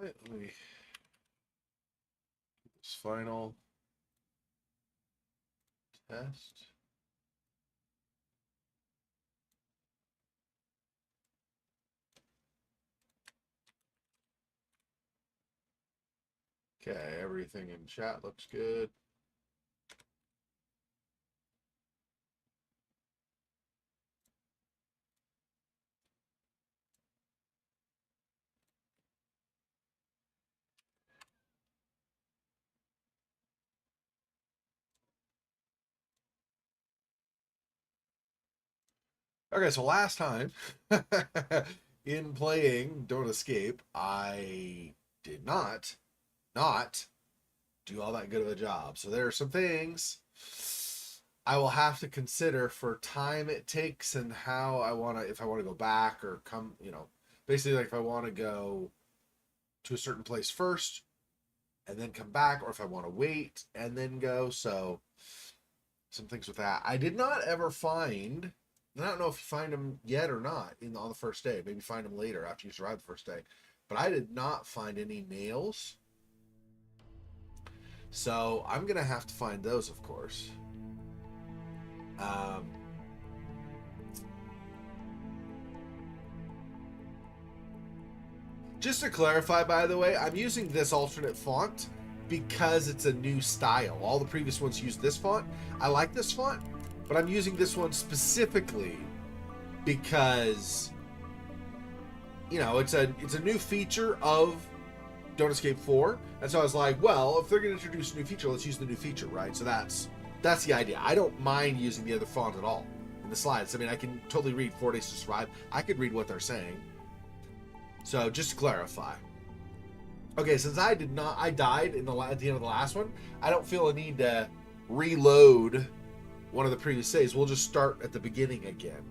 Right, let me this final test. Okay, everything in chat looks good. Okay, so last time in playing Don't Escape, I did not do all that good of a job. So there are some things I will have to consider for time it takes and how I want to, if I want to go back or come, basically like if I want to go to a certain place first and then come back, or if I want to wait and then go. So some things with that. I did not ever find. I don't know if you find them yet or not on the first day. Maybe find them later after you survive the first day. But I did not find any nails. So I'm gonna have to find those, of course. Um, just to clarify, by the way, I'm using this alternate font because it's a new style. All the previous ones used this font. I like this font, but I'm using this one specifically because it's a new feature of Don't Escape 4, and so I was like, well, if they're going to introduce a new feature, let's use the new feature, right? So that's the idea. I don't mind using the other font at all in the slides. I mean, I can totally read 4 Days to Survive. I could read what they're saying. So just to clarify. Okay, since I died at the end of the last one, I don't feel a need to reload one of the previous saves. We'll just start at the beginning again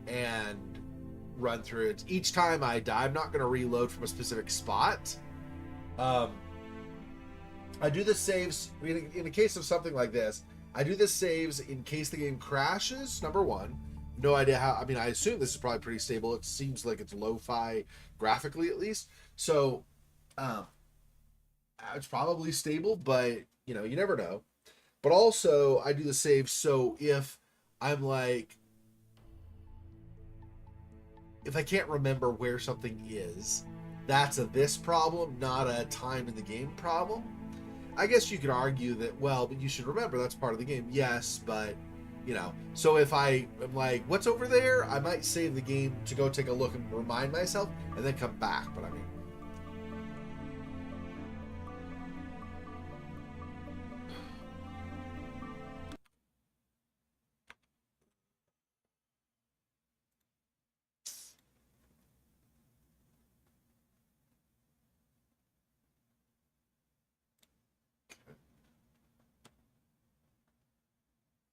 and run through it. Each time I die, I'm not going to reload from a specific spot. I do the saves in a case of something like this. I do the saves in case the game crashes. Number one, no idea how. I mean, I assume this is probably pretty stable. It seems like it's lo-fi graphically, at least. So, it's probably stable, but you never know. But also, I do the saves so if I'm like, if I can't remember where something is, that's a this problem, not a time in the game problem. I guess you could argue that, well, but you should remember that's part of the game. Yes, but so if I am like, what's over there? I might save the game to go take a look and remind myself and then come back. But I mean,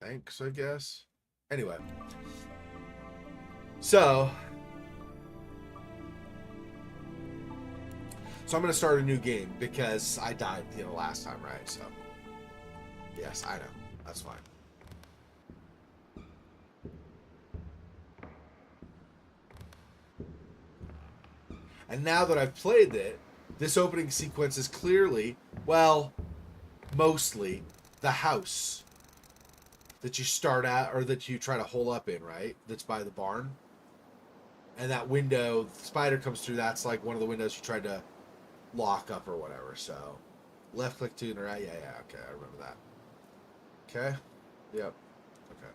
thanks, I guess. Anyway, so I'm going to start a new game because I died, last time, right? So, yes, I know. That's fine. And now that I've played it, this opening sequence is clearly, well, mostly the house that you start at or that you try to hole up in, right? That's by the barn. And that window, the spider comes through, that's like one of the windows you tried to lock up or whatever. So left click to the right. Yeah, okay, I remember that. Okay. Yep. Okay.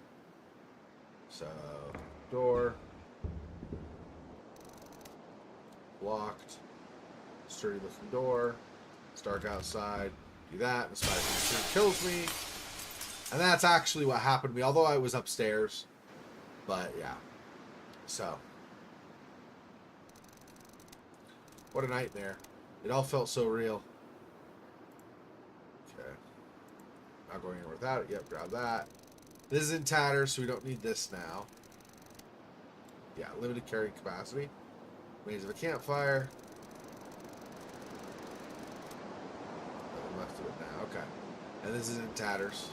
So door locked, sturdy looking door. It's dark outside. Do that. The spider kills me. And that's actually what happened to me, although I was upstairs. But yeah. So what a nightmare. It all felt so real. Okay. Not going anywhere without it. Yep, grab that. This is in tatters, so we don't need this now. Yeah, limited carrying capacity. Remains of a campfire. Nothing left of it now. Okay. And this is in tatters.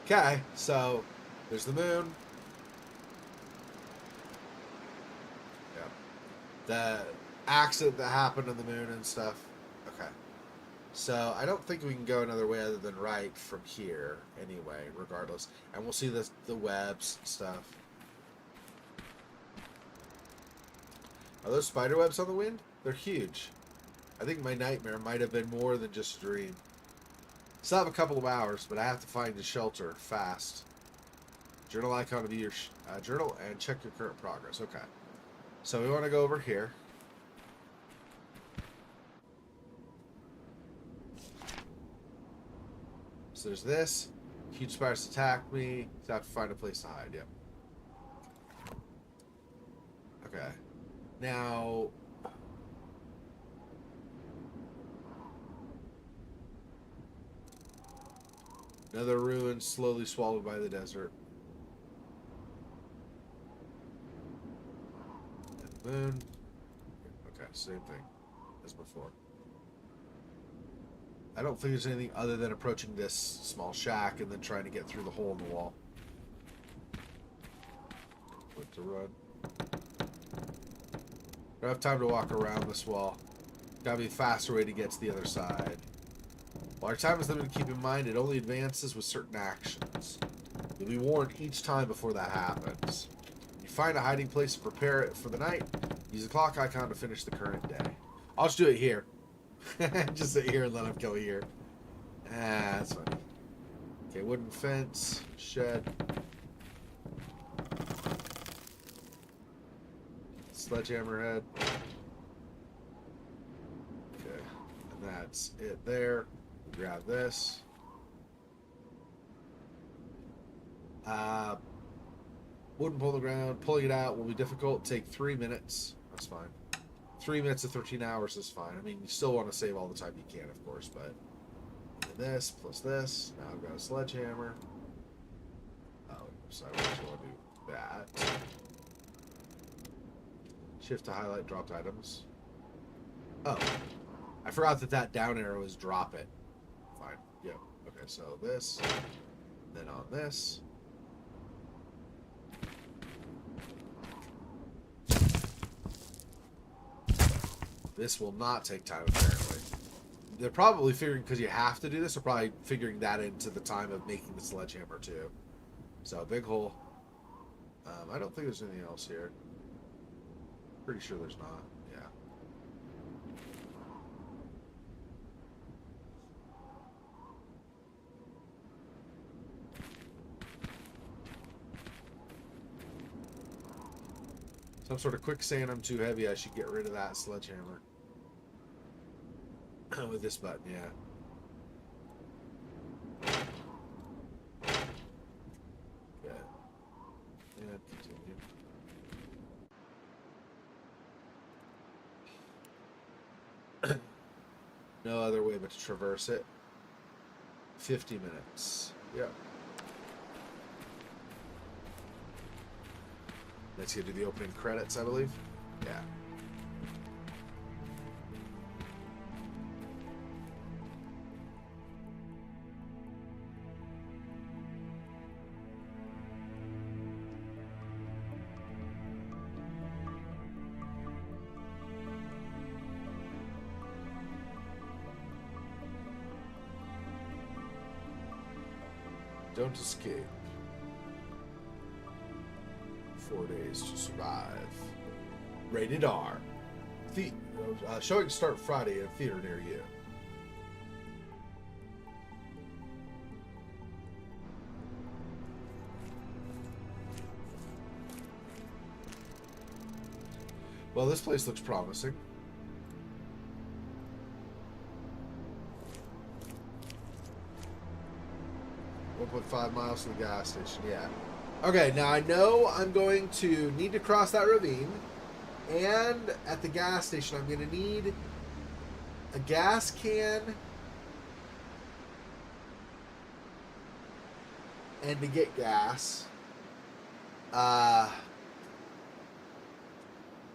Okay, so there's the moon. The accident that happened on the moon and stuff. Okay. So I don't think we can go another way other than right from here anyway, regardless. And we'll see the webs and stuff. Are those spider webs on the wind? They're huge. I think my nightmare might have been more than just a dream. Still have a couple of hours, but I have to find a shelter fast. Journal icon to view your journal and check your current progress. Okay. So we want to go over here. So there's this. Huge spiders attack me. So I have to find a place to hide. Yep. Okay. Now... Another ruin slowly swallowed by the desert. And the moon. Okay, same thing as before. I don't think there's anything other than approaching this small shack and then trying to get through the hole in the wall. Click to run. Don't have time to walk around this wall. Gotta be a faster way to get to the other side. While our time is limited, keep in mind it only advances with certain actions. You'll be warned each time before that happens. You find a hiding place to prepare it for the night. Use the clock icon to finish the current day. I'll just do it here. Just sit here and let him go here. Ah, that's funny. Okay, wooden fence, shed. Sledgehammer head. Okay, and that's it there. Grab this. Wooden pole on the ground. Pulling it out will be difficult. Take 3 minutes. That's fine. 3 minutes to 13 hours is fine. I mean, you still want to save all the time you can, of course, but this plus this. Now I've got a sledgehammer. Oh, so I want to do that. Shift to highlight dropped items. Oh, I forgot that down arrow is drop it. Fine. Yep. Okay, so this. Then on this. This will not take time, apparently. They're probably figuring, because you have to do this, they're probably figuring that into the time of making the sledgehammer, too. So, big hole. I don't think there's anything else here. Pretty sure there's not. Yeah. Some sort of quicksand. I'm too heavy. I should get rid of that sledgehammer. With this button, yeah. Yeah. Yeah, continue. No other way but to traverse it. 50 minutes. Yep. Let's go do the opening credits, I believe. Yeah. Don't escape. 4 days to survive. Rated R. Showing start Friday in a theater near you. Well, this place looks promising. .5 miles to the gas station, yeah. Okay, now I know I'm going to need to cross that ravine, and at the gas station I'm going to need a gas can and to get gas.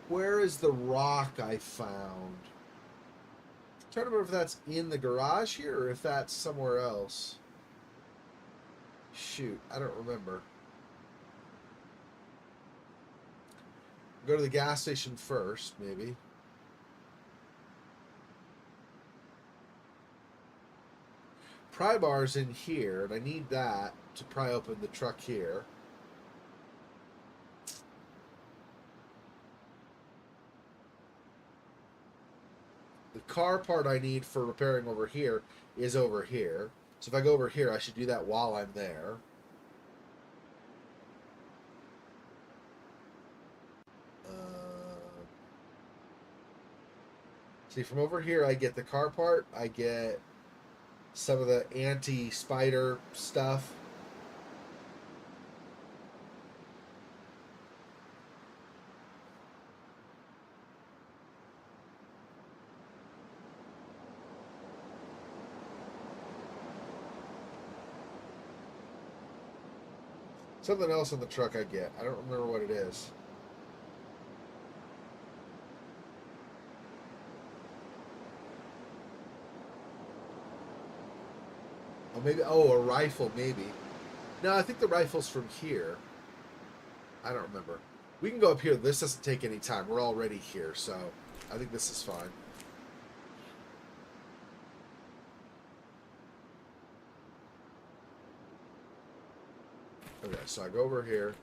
Where is the rock I found? I'm trying to remember if that's in the garage here or if that's somewhere else. Shoot, I don't remember. Go to the gas station first, maybe. Pry bar's in here, and I need that to pry open the truck here. The car part I need for repairing over here is over here. So if I go over here, I should do that while I'm there. See, from over here, I get the car part. I get some of the anti-spider stuff. Something else on the truck I get. I don't remember what it is. Oh, maybe. Oh, a rifle, maybe. No, I think the rifle's from here. I don't remember. We can go up here. This doesn't take any time. We're already here, so I think this is fine. Okay, so I go over here.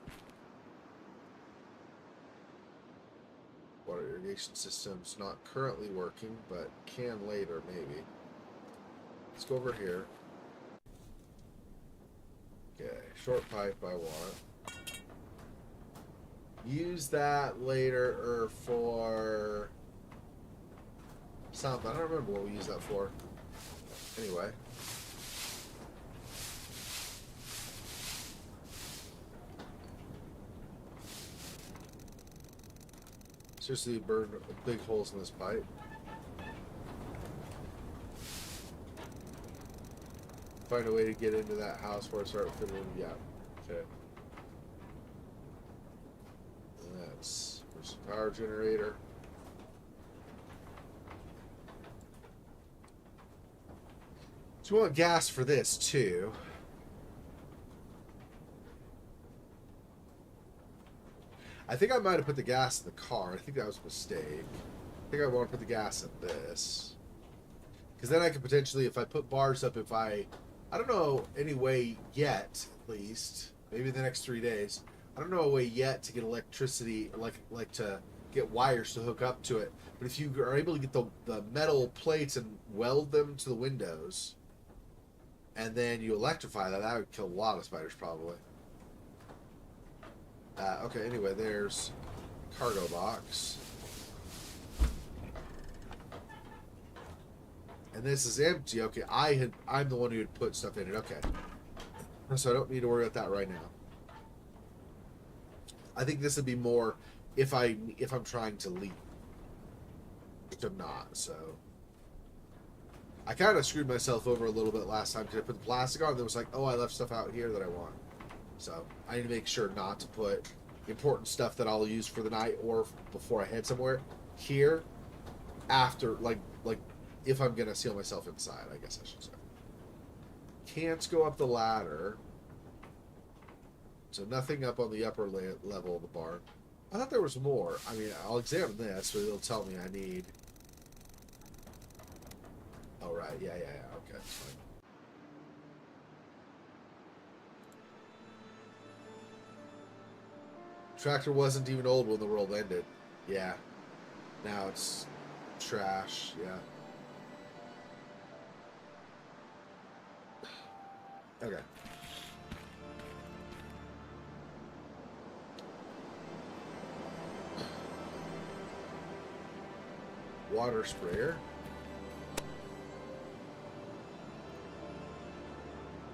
Water irrigation system's not currently working, but can later, maybe. Let's go over here. Okay, short pipe I want. Use that later or for something. I don't remember what we use that for. Anyway. Seriously, burn big holes in this pipe. Find a way to get into that house where I start fitting in. Yeah. Okay. That's first power generator. So we want gas for this too. I think I might have put the gas in the car. I think that was a mistake. I think I want to put the gas in this. Because then I could potentially, if I put bars up, if I don't know any way yet, at least, maybe in the next 3 days, I don't know a way yet to get electricity, like to get wires to hook up to it. But if you are able to get the metal plates and weld them to the windows, and then you electrify that, that would kill a lot of spiders probably. Okay, anyway, there's cargo box. And this is empty. Okay, I'm the one who had put stuff in it. Okay. So I don't need to worry about that right now. I think this would be more if I'm trying to leave. Which I'm not, so. I kind of screwed myself over a little bit last time because I put the plastic on and it was like, oh, I left stuff out here that I want. So I need to make sure not to put important stuff that I'll use for the night or before I head somewhere here after, like if I'm going to seal myself inside, I guess I should say. Can't go up the ladder. So nothing up on the upper level of the barn. I thought there was more. I mean, I'll examine this, but it'll tell me I need... Oh, right. Yeah. Okay, that's fine. Tractor wasn't even old when the world ended. Yeah. Now it's trash. Yeah. Okay. Water sprayer.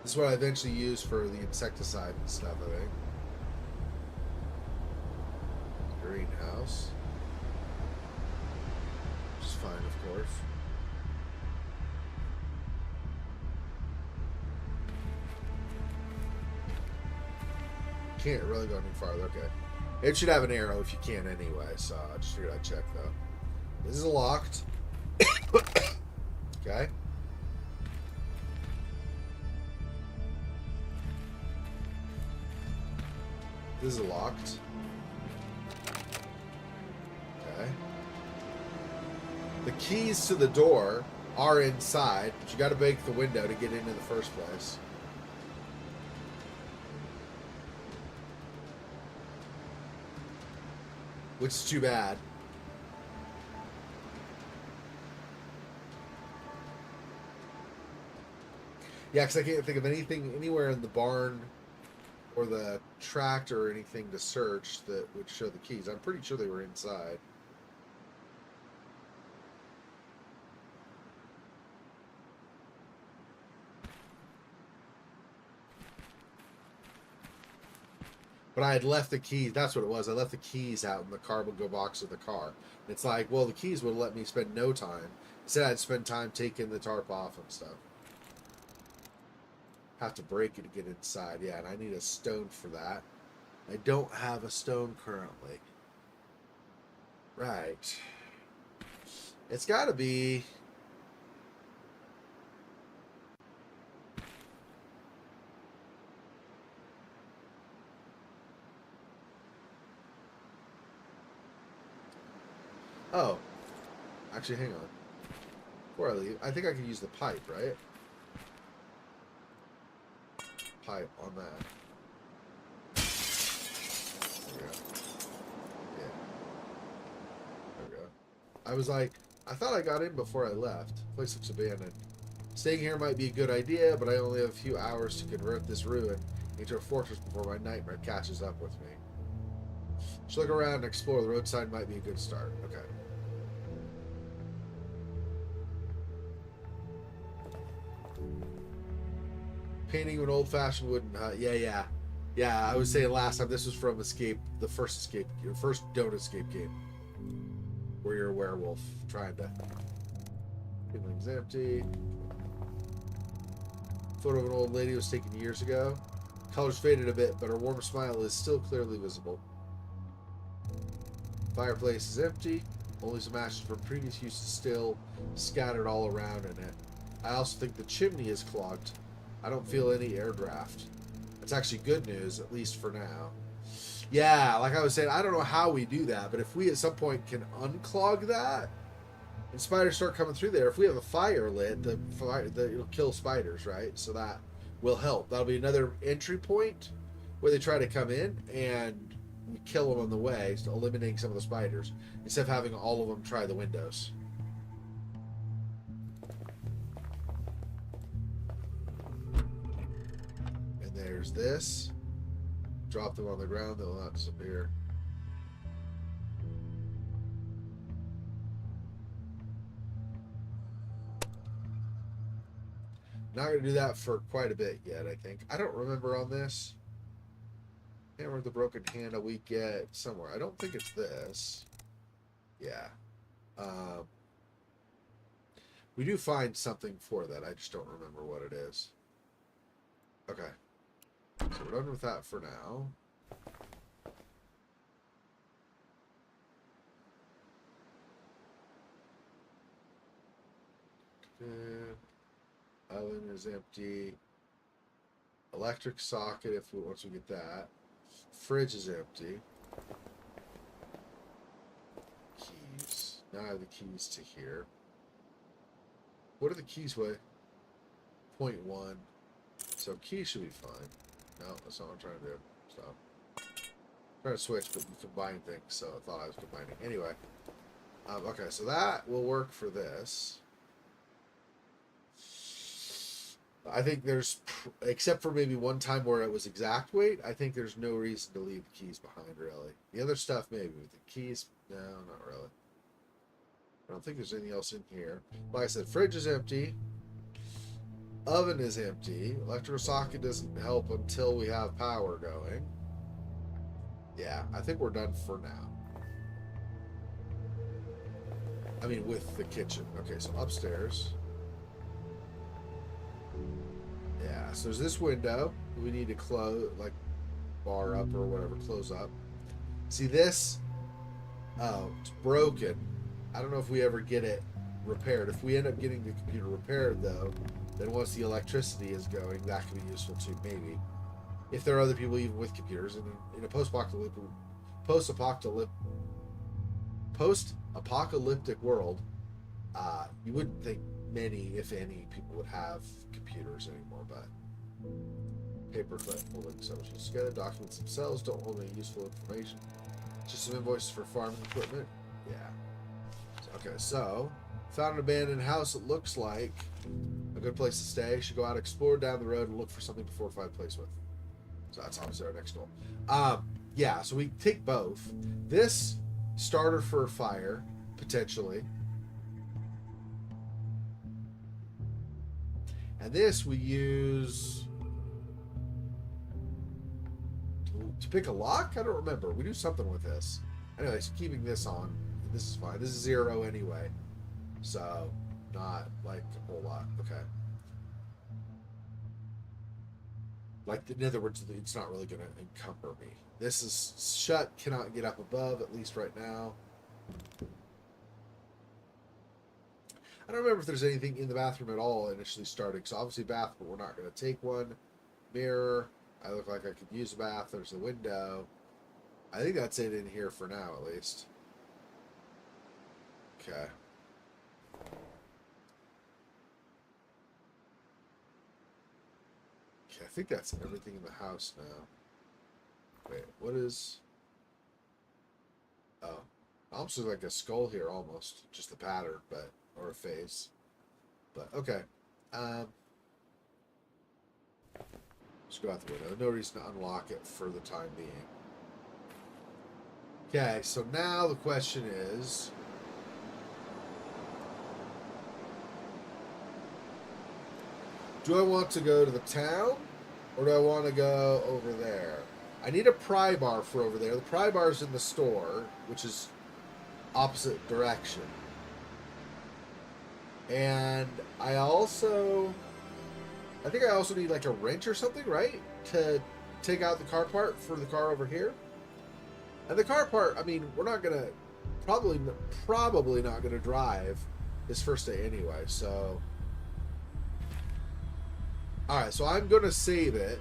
This is what I eventually use for the insecticide and stuff, I think. Greenhouse. Which is fine, of course. Can't really go any farther, okay. It should have an arrow if you can anyway, so I just figured I'd check though. This is locked. Okay. This is locked. The keys to the door are inside, but you got to break the window to get into the first place. Which is too bad. Yeah, because I can't think of anything anywhere in the barn or the tractor or anything to search that would show the keys. I'm pretty sure they were inside. But I had left the keys. That's what it was. I left the keys out in the cargo box of the car. It's like, well, the keys would let me spend no time. Instead, I'd spend time taking the tarp off and stuff. Have to break it to get inside. Yeah, and I need a stone for that. I don't have a stone currently. Right. It's got to be... Oh. Actually, hang on. Before I leave, I think I can use the pipe, right? Pipe on that. There we go. Yeah. There we go. I was like, I thought I got in before I left. Place looks abandoned. Staying here might be a good idea, but I only have a few hours to convert this ruin into a fortress before my nightmare catches up with me. Just look around and explore. The roadside might be a good start. Okay. Painting of an old-fashioned wooden hut. Yeah. I was saying last time this was from Escape, the first Don't Escape game, where you're a werewolf trying to. Feeling's empty. Photo of an old lady was taken years ago. Color's faded a bit, but her warm smile is still clearly visible. Fireplace is empty. Only some ashes from previous uses still scattered all around in it. I also think the chimney is clogged. I don't feel any air draft. That's actually good news, at least for now. Yeah, like I was saying, I don't know how we do that, but if we at some point can unclog that, and spiders start coming through there, if we have a fire lit, it'll kill spiders, right? So that will help. That'll be another entry point where they try to come in, and we kill them on the way, so eliminating some of the spiders, instead of having all of them try the windows. There's this. Drop them on the ground, they'll not disappear. Not going to do that for quite a bit yet, I think. I don't remember on this. Hammer of the broken handle we get somewhere. I don't think it's this. Yeah. We do find something for that. I just don't remember what it is. Okay. So we're done with that for now. Oven is empty. Electric socket once we get that. Fridge is empty. Keys. Now I have the keys to here. What do the keys weigh? 0.1. So keys should be fine. No, that's not what I'm trying to do. Stop. I'm trying to switch, but you combine things, so I thought I was combining. Anyway. Okay, so that will work for this. I think there's, except for maybe one time where it was exact weight, I think there's no reason to leave the keys behind, really. The other stuff, maybe. With the keys, no, not really. I don't think there's anything else in here. Like I said, fridge is empty. Oven is empty. Electrical socket doesn't help until we have power going. Yeah, I think we're done for now. I mean, with the kitchen. Okay, so upstairs. Yeah, so there's this window. We need to close, like, bar up or whatever, close up. See this? Oh, it's broken. I don't know if we ever get it repaired. If we end up getting the computer repaired, though, then once the electricity is going, that could be useful too, maybe. If there are other people even with computers. And in a post-apocalyptic world, You wouldn't think many, if any, people would have computers anymore, but paperclip holding submissions together. Documents themselves don't hold any useful information. Just some invoices for farming equipment. Yeah. Okay, so found an abandoned house. It looks like a good place to stay. Should go out, explore down the road, and look for something to fortify the place with. So that's obviously our next goal. Yeah, so we take both. This starter for a fire, potentially. And this we use to pick a lock? I don't remember. We do something with this. Anyways, keeping this on. This is fine. This is 0 anyway. So, not like a whole lot. Okay. Like, in other words, it's not really going to encumber me. This is shut, cannot get up above, at least right now. I don't remember if there's anything in the bathroom at all initially starting. So obviously bath, but we're not going to take one. Mirror. I look like I could use a bath. There's the window. I think that's it in here for now, at least. Okay. Okay, I think that's everything in the house now. Wait, what is... Oh. Almost looks like a skull here, almost. Just the pattern, but... Or a face. But, okay. Let's go out the window. No reason to unlock it for the time being. Okay, so now the question is... Do I want to go to the town? Or do I want to go over there? I need a pry bar for over there. The pry bar's in the store, which is opposite direction. And I think I also need like a wrench or something, right? To take out the car part for the car over here. And the car part, I mean, we're not going to, probably not going to drive this first day anyway, so. Alright, so I'm going to save it.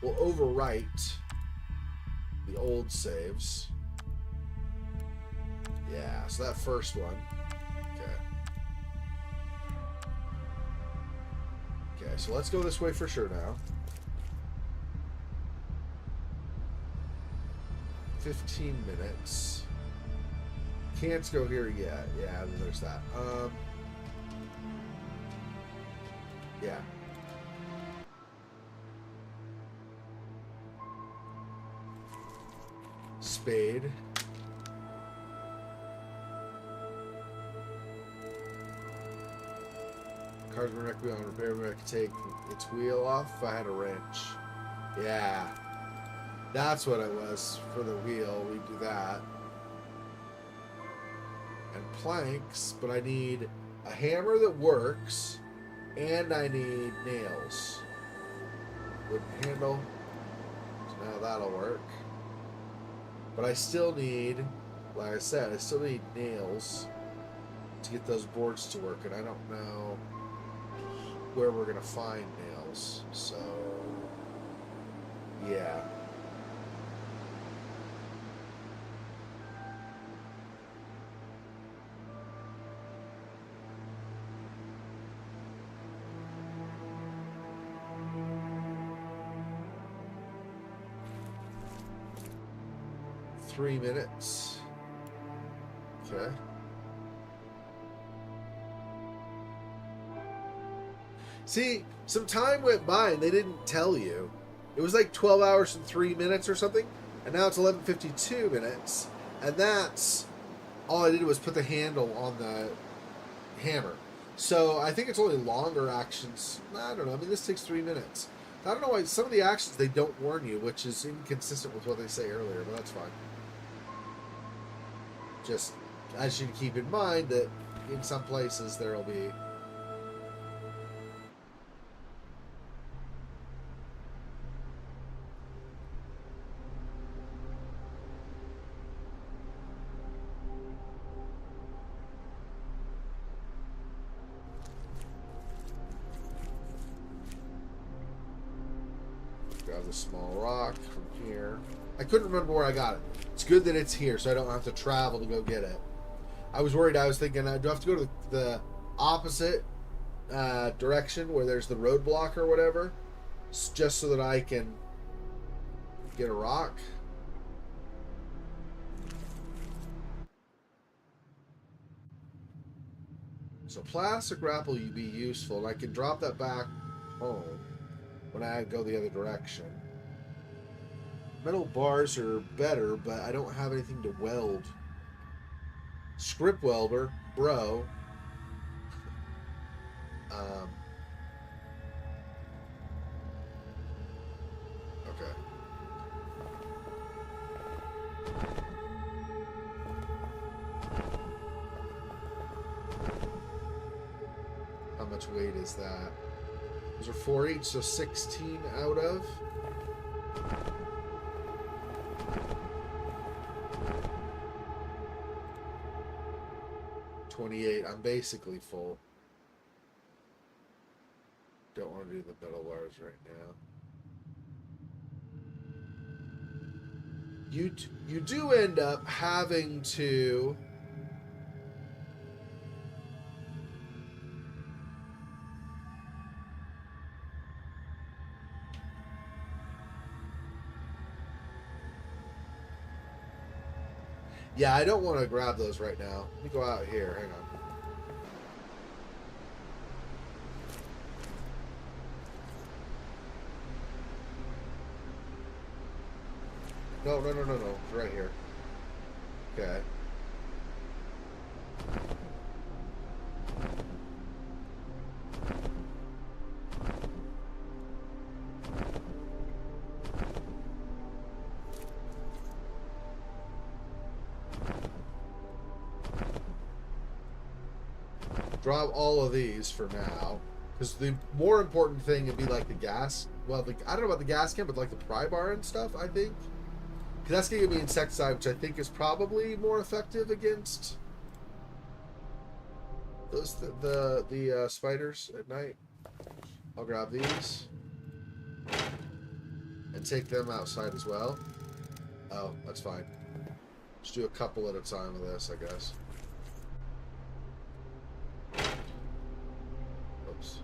We'll overwrite the old saves. Yeah, so that first one. Okay, so let's go this way for sure now. 15 minutes. Can't go here yet. Yeah, there's that. Yeah. Spade. Car's been wrecked on repair, but I could take its wheel off if I had a wrench. Yeah. That's what it was for the wheel. We do that. And planks, but I need a hammer that works, and I need nails. Wooden handle. So now that'll work. But I still need, like I said, I still need nails to get those boards to work, and I don't know where we're gonna find nails, so yeah. Three minutes. Okay. See, some time went by and they didn't tell you. It was like 12 hours and 3 minutes or something, and now it's 11:52 minutes, and that's all I did was put the handle on the hammer. So I think it's only longer actions. I don't know. I mean, this takes 3 minutes. I don't know why some of the actions they don't warn you, which is inconsistent with what they say earlier, but that's fine. Just I should keep in mind that in some places there will be grab the small rock from here. I couldn't remember where I got it. It's good that it's here, so I don't have to travel to go get it. I was worried. I was thinking, do I have to go to the opposite direction where there's the roadblock or whatever, just so that I can get a rock? So plastic grapple would be useful, and I can drop that back home when I go the other direction. Metal bars are better, but I don't have anything to weld. Script welder, bro. Um, okay. How much weight is that? Those are 4 each, so 16 out of. $28. I'm basically full. Don't want to do the metal bars right now. You do end up having to. Yeah, I don't want to grab those right now. Let me go out here. Hang on. No. It's right here. Okay. Drop all of these for now. Because the more important thing would be like the gas. Well, I don't know about the gas can, but like the pry bar and stuff, I think. Because that's going to give me insecticide, which I think is probably more effective against those the spiders at night. I'll grab these. And take them outside as well. Oh, that's fine. Just do a couple at a time of this, I guess. Oops.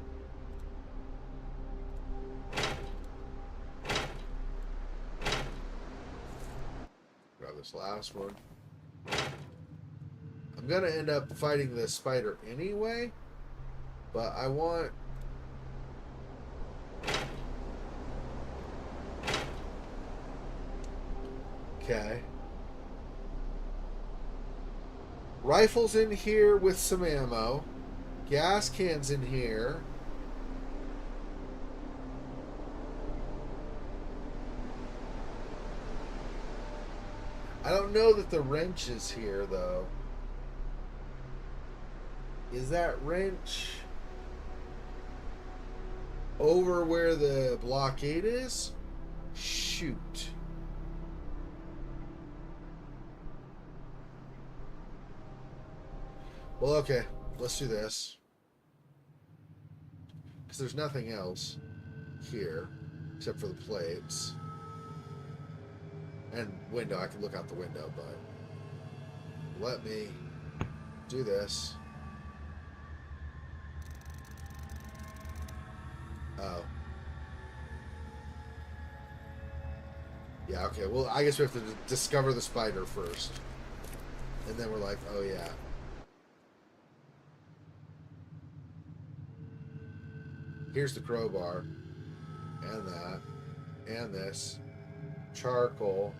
Grab this last one. I'm gonna end up fighting this spider anyway, but I want. Okay. Rifles in here with some ammo. Gas cans in here. I don't know that the wrench is here, though. Is that wrench over where the blockade is? Shoot. Well, okay. Let's do this. Because there's nothing else here except for the plates. And window. I can look out the window, but let me do this. Oh. Yeah, okay. Well, I guess we have to discover the spider first. And then we're like, oh, yeah. Here's the crowbar. And that. And this. Charcoal.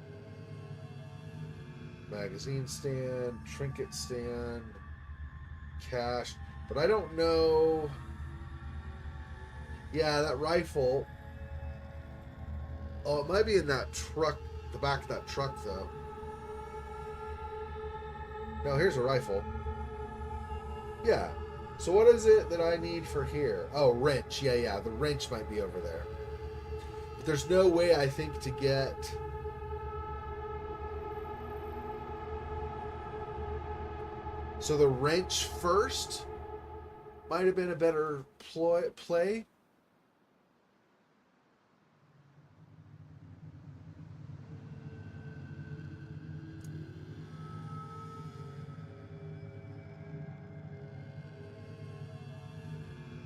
Magazine stand. Trinket stand. Cash. But I don't know. Yeah, that rifle. Oh, it might be in that truck. The back of that truck, though. No, here's a rifle. Yeah. So what is it that I need for here? Oh, wrench. Yeah. The wrench might be over there. But there's no way, I think, to get... So the wrench first might have been a better play.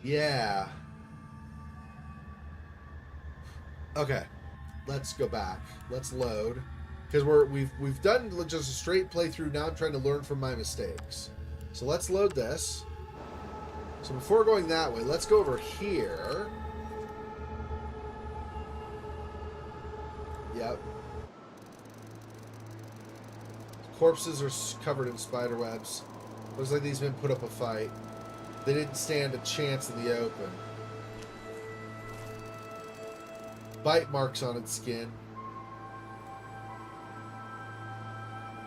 Yeah. Okay. Let's go back. Let's load. Because we've done just a straight playthrough. Now I'm trying to learn from my mistakes. So let's load this. So before going that way, let's go over here. Yep. Corpses are covered in spider webs. Looks like these men put up a fight. They didn't stand a chance in the open. Bite marks on its skin.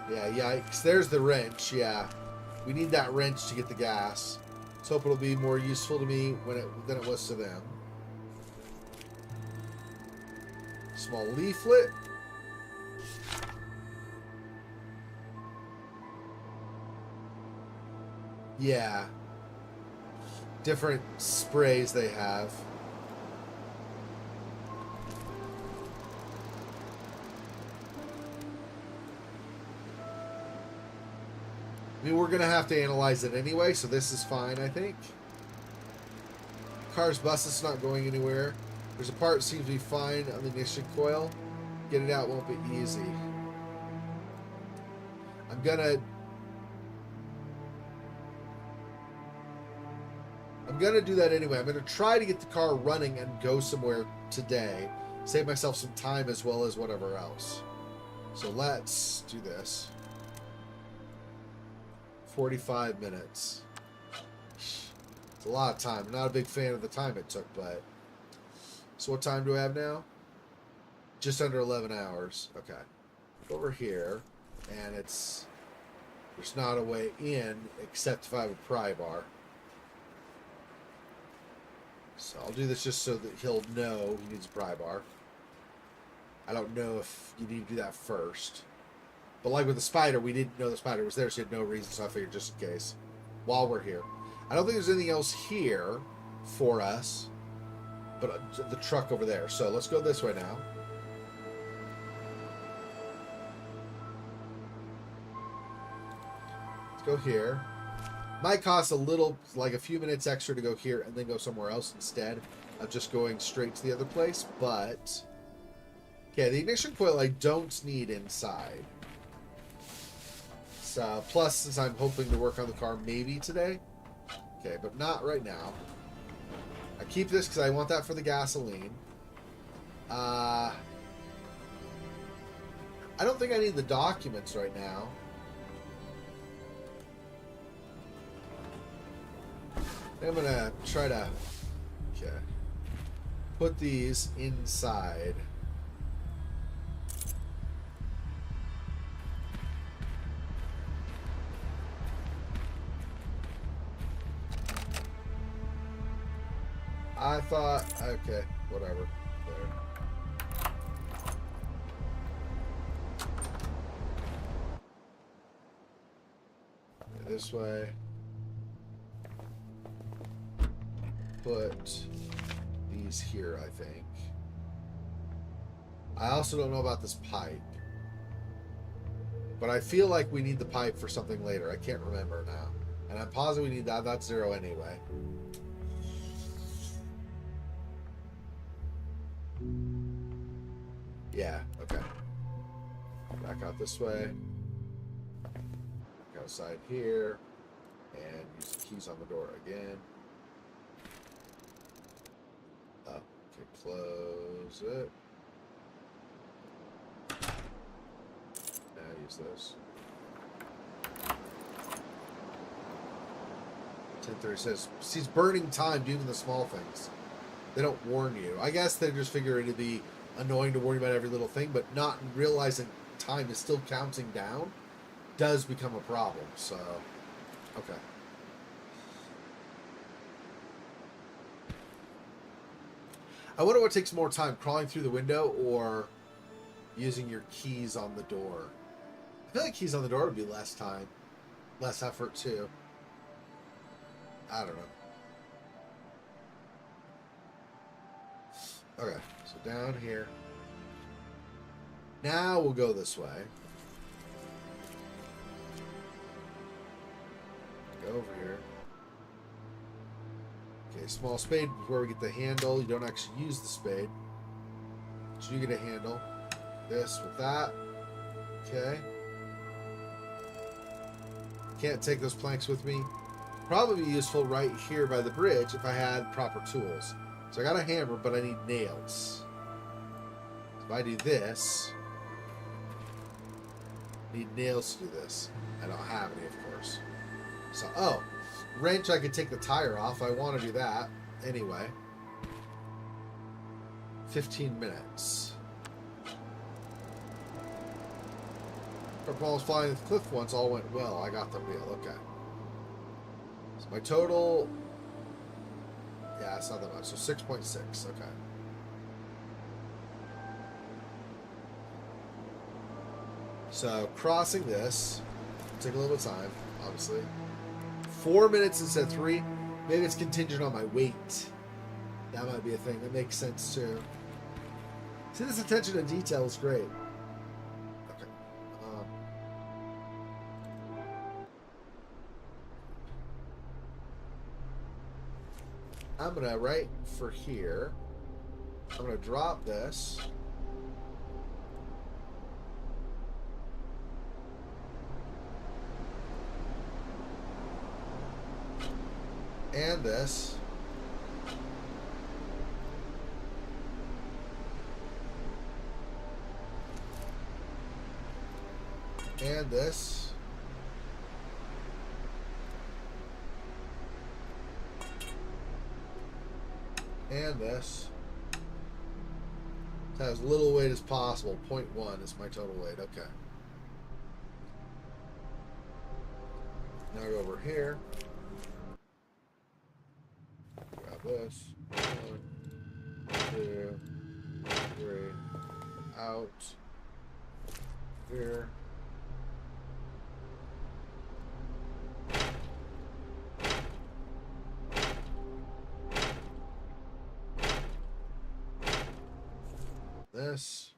Yeah, yikes. There's the wrench, yeah. We need that wrench to get the gas. Let's hope it'll be more useful to me than it was to them. Small leaflet. Yeah. Different sprays they have. I mean, we're going to have to analyze it anyway, so this is fine, I think. Car's busted, not going anywhere. There's a part that seems to be fine on the ignition coil. Get it out won't be easy. I'm gonna do that anyway. I'm gonna try to get the car running and go somewhere today. Save myself some time as well as whatever else. So let's do this. 45 minutes. It's a lot of time. I'm not a big fan of the time it took, but... So what time do I have now? Just under 11 hours. Okay. Over here, and there's not a way in except if I have a pry bar. So I'll do this just so that he'll know he needs a pry bar. I don't know if you need to do that first. But like with the spider, we didn't know the spider was there, so he had no reason, so I figured just in case. While we're here. I don't think there's anything else here for us. But the truck over there. So let's go this way now. Let's go here. Might cost a little, like a few minutes extra to go here and then go somewhere else instead of just going straight to the other place. But, okay, the ignition coil I don't need inside. So, plus, since I'm hoping to work on the car maybe today. Okay, but not right now. I keep this because I want that for the gasoline. I don't think I need the documents right now. I'm going to try to put these inside. I thought, okay, whatever. There. Okay, this way. Put these here, I think. I also don't know about this pipe. But I feel like we need the pipe for something later. I can't remember now. And I'm positive we need that. That's 0 anyway. Yeah, okay. Back out this way. Back outside here. And use the keys on the door again. Okay, close it. Now use those. 10:30 says, she's burning time doing the small things. They don't warn you. I guess they just figure it'd be annoying to worry about every little thing, but not realizing time is still counting down does become a problem. So, okay. I wonder what takes more time, crawling through the window or using your keys on the door. I feel like keys on the door would be less time, less effort too. I don't know. Okay, so down here. Now we'll go this way. Go over here. Okay, Okay, small spade is where we get the handle. You don't actually use the spade. So you get a handle. This with that. Okay. Can't take those planks with me. Probably be useful right here by the bridge if I had proper tools. So I got a hammer, but I need nails. So if I do this, I need nails to do this. I don't have any, of course. So, oh, wrench, I could take the tire off. I want to do that. Anyway. 15 minutes. Balls flying the cliff once all went well. I got the wheel. Okay. So my total... Yeah, it's not that much. So 6.6. Okay. So crossing this will take a little bit of time, obviously. 4 minutes instead of 3. Maybe it's contingent on my weight. That might be a thing. That makes sense too. See, this attention to detail is great. Okay. I'm gonna, right for here, I'm gonna drop this. And this. And this. And this. So as little weight as possible. 0.1 is my total weight. Okay. Now I go over here. Grab this. 1, 2, 3. Out. Here. This.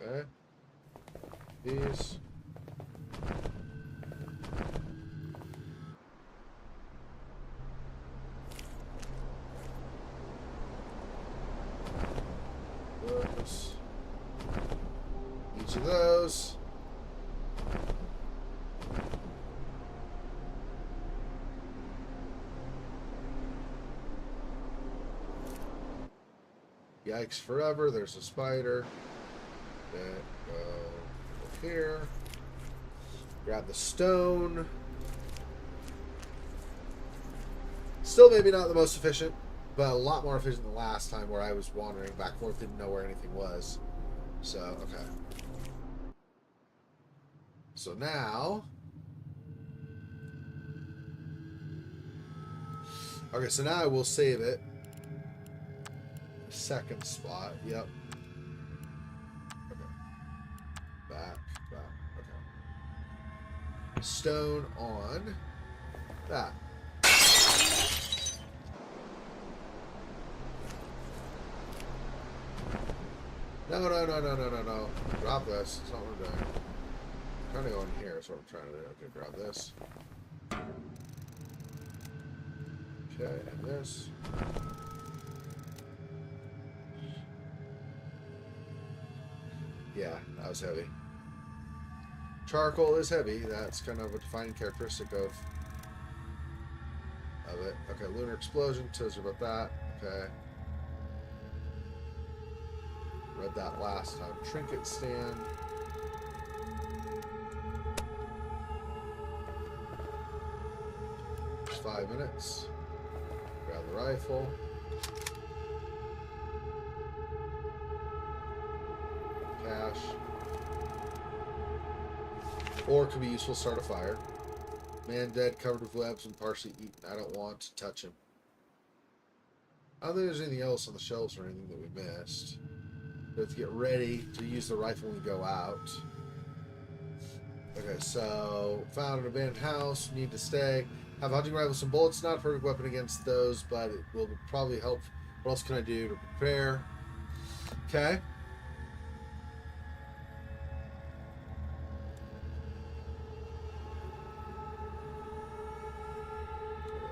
Okay. These. Those. Each of those. Yikes forever. There's a spider. That go over here. Grab the stone. Still maybe not the most efficient, but a lot more efficient than last time where I was wandering back and forth, didn't know where anything was. So, okay. So now... Okay, so now I will save it. Second spot, yep. Okay. Back. Okay. Stone on that. No. Drop this. That's not what we're doing. I'm trying to go in here. That's what I'm trying to do. Okay, grab this. Okay, and this. Yeah, that was heavy. Charcoal is heavy. That's kind of a defining characteristic of it. Okay, lunar explosion. Tells you about that. Okay. Read that last time. Trinket stand. It's 5 minutes. Grab the rifle. Cash. Or it could be useful to start a fire. Man dead, covered with webs and partially eaten. I don't want to touch him. I don't think there's anything else on the shelves or anything that we missed. We have to get ready to use the rifle when we go out. Okay, so found an abandoned house. Need to stay. Have a hunting rifle, some bullets. Not a perfect weapon against those, but it will probably help. What else can I do to prepare? Okay.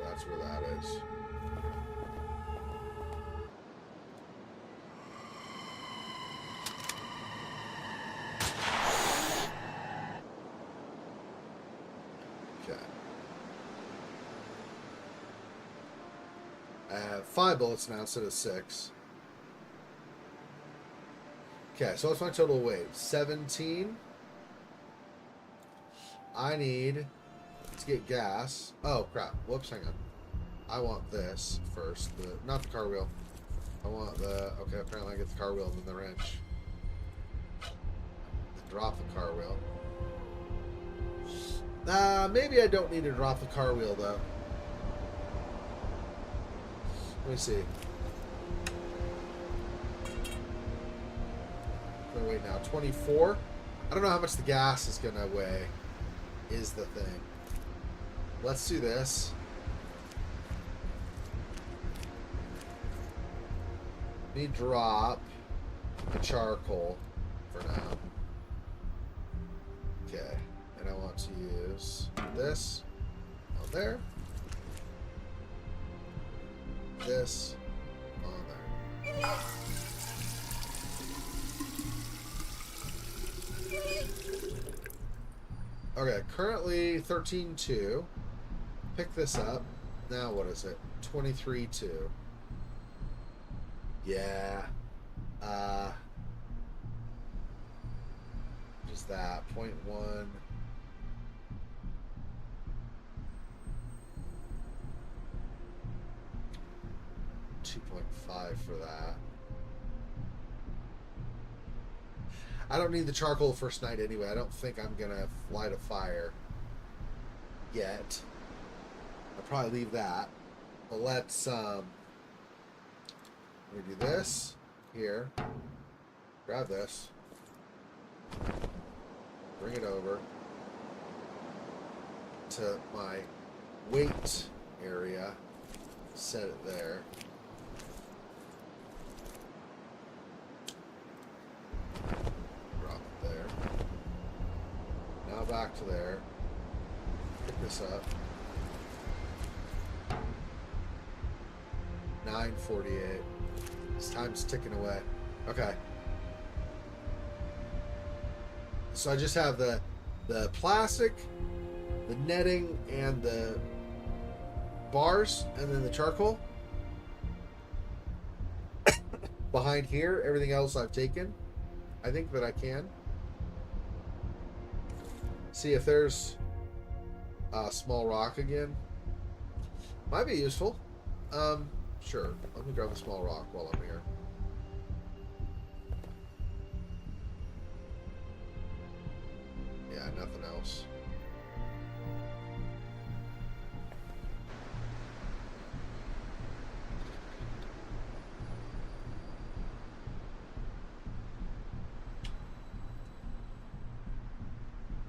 That's where that is. Okay. I have 5 bullets now instead of 6. Okay, so what's my total weight? 17. I need to get gas. Oh, crap. Whoops, hang on. I want this first. Not the car wheel. I want the... Okay, apparently I get the car wheel and then the wrench. Then drop the car wheel. Maybe I don't need to drop the car wheel, though. Let me see. What do I weigh now? 24? I don't know how much the gas is going to weigh, is the thing. Let's do this. Let me drop the charcoal for now. Okay. And I want to use this on there. This on there. Okay, currently 13.2. Pick this up. Now what is it? 23.2. Yeah. Just that. 0.1. 2.5 for that. I don't need the charcoal the first night anyway. I don't think I'm gonna light a fire yet. I'll probably leave that. But let's let me do this here. Grab this. Bring it over to my weight area. Set it there. Drop it there. Now back to there. Pick this up. 9:48. This time's ticking away. Okay. So I just have the plastic, the netting, and the bars, and then the charcoal. Behind here, everything else I've taken. I think that I can. See if there's a small rock again. Might be useful. Sure. Let me grab a small rock while I'm here. Yeah, nothing else.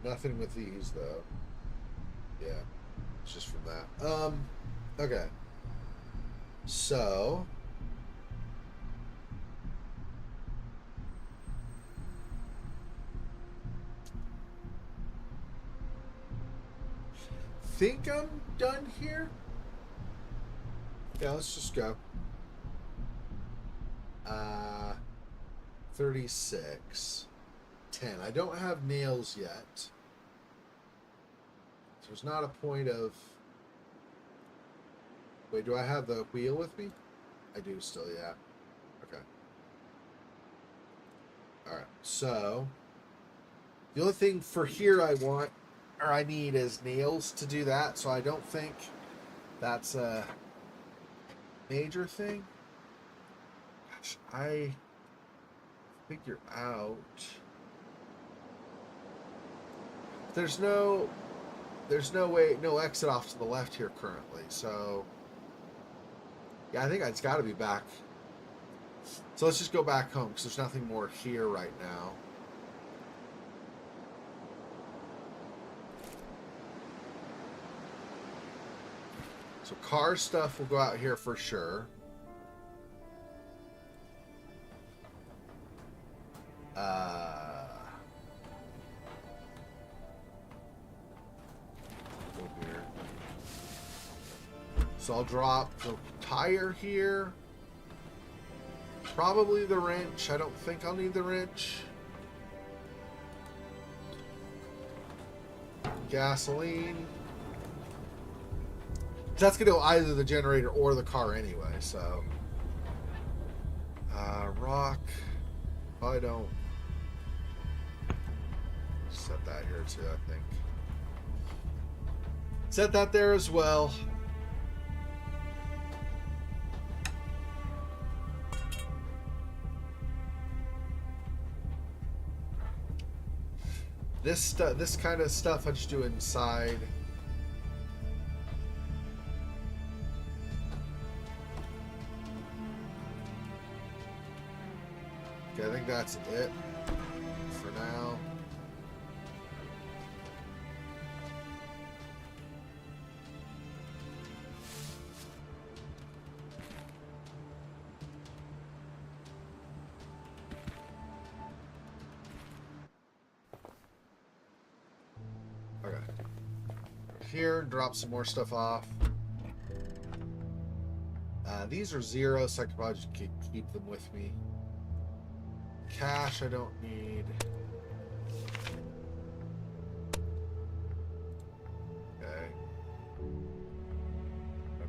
Nothing with these, though. Yeah. It's just from that. Okay. So... think I'm done here? Yeah, let's just go. 36. 10. I don't have nails yet. So there's not a point of... Wait, do I have the wheel with me? I do still, yeah. Okay. Alright, so... The only thing for here I want, or I need, is nails to do that, so I don't think that's a major thing. Gosh, I figure out... There's no way, no exit off to the left here currently, so... Yeah, I think it's got to be back. So let's just go back home, because there's nothing more here right now. So car stuff will go out here for sure. Go here. So I'll drop the tire here. Probably the wrench. I don't think I'll need the wrench. Gasoline. That's going to go either the generator or the car anyway, so. Rock. I don't. Set that here too, I think. Set that there as well. This kind of stuff I just do inside. Okay, I think that's it for now. Okay. Here, drop some more stuff off. These are 0, so I could probably just keep them with me. Cash I don't need. Okay.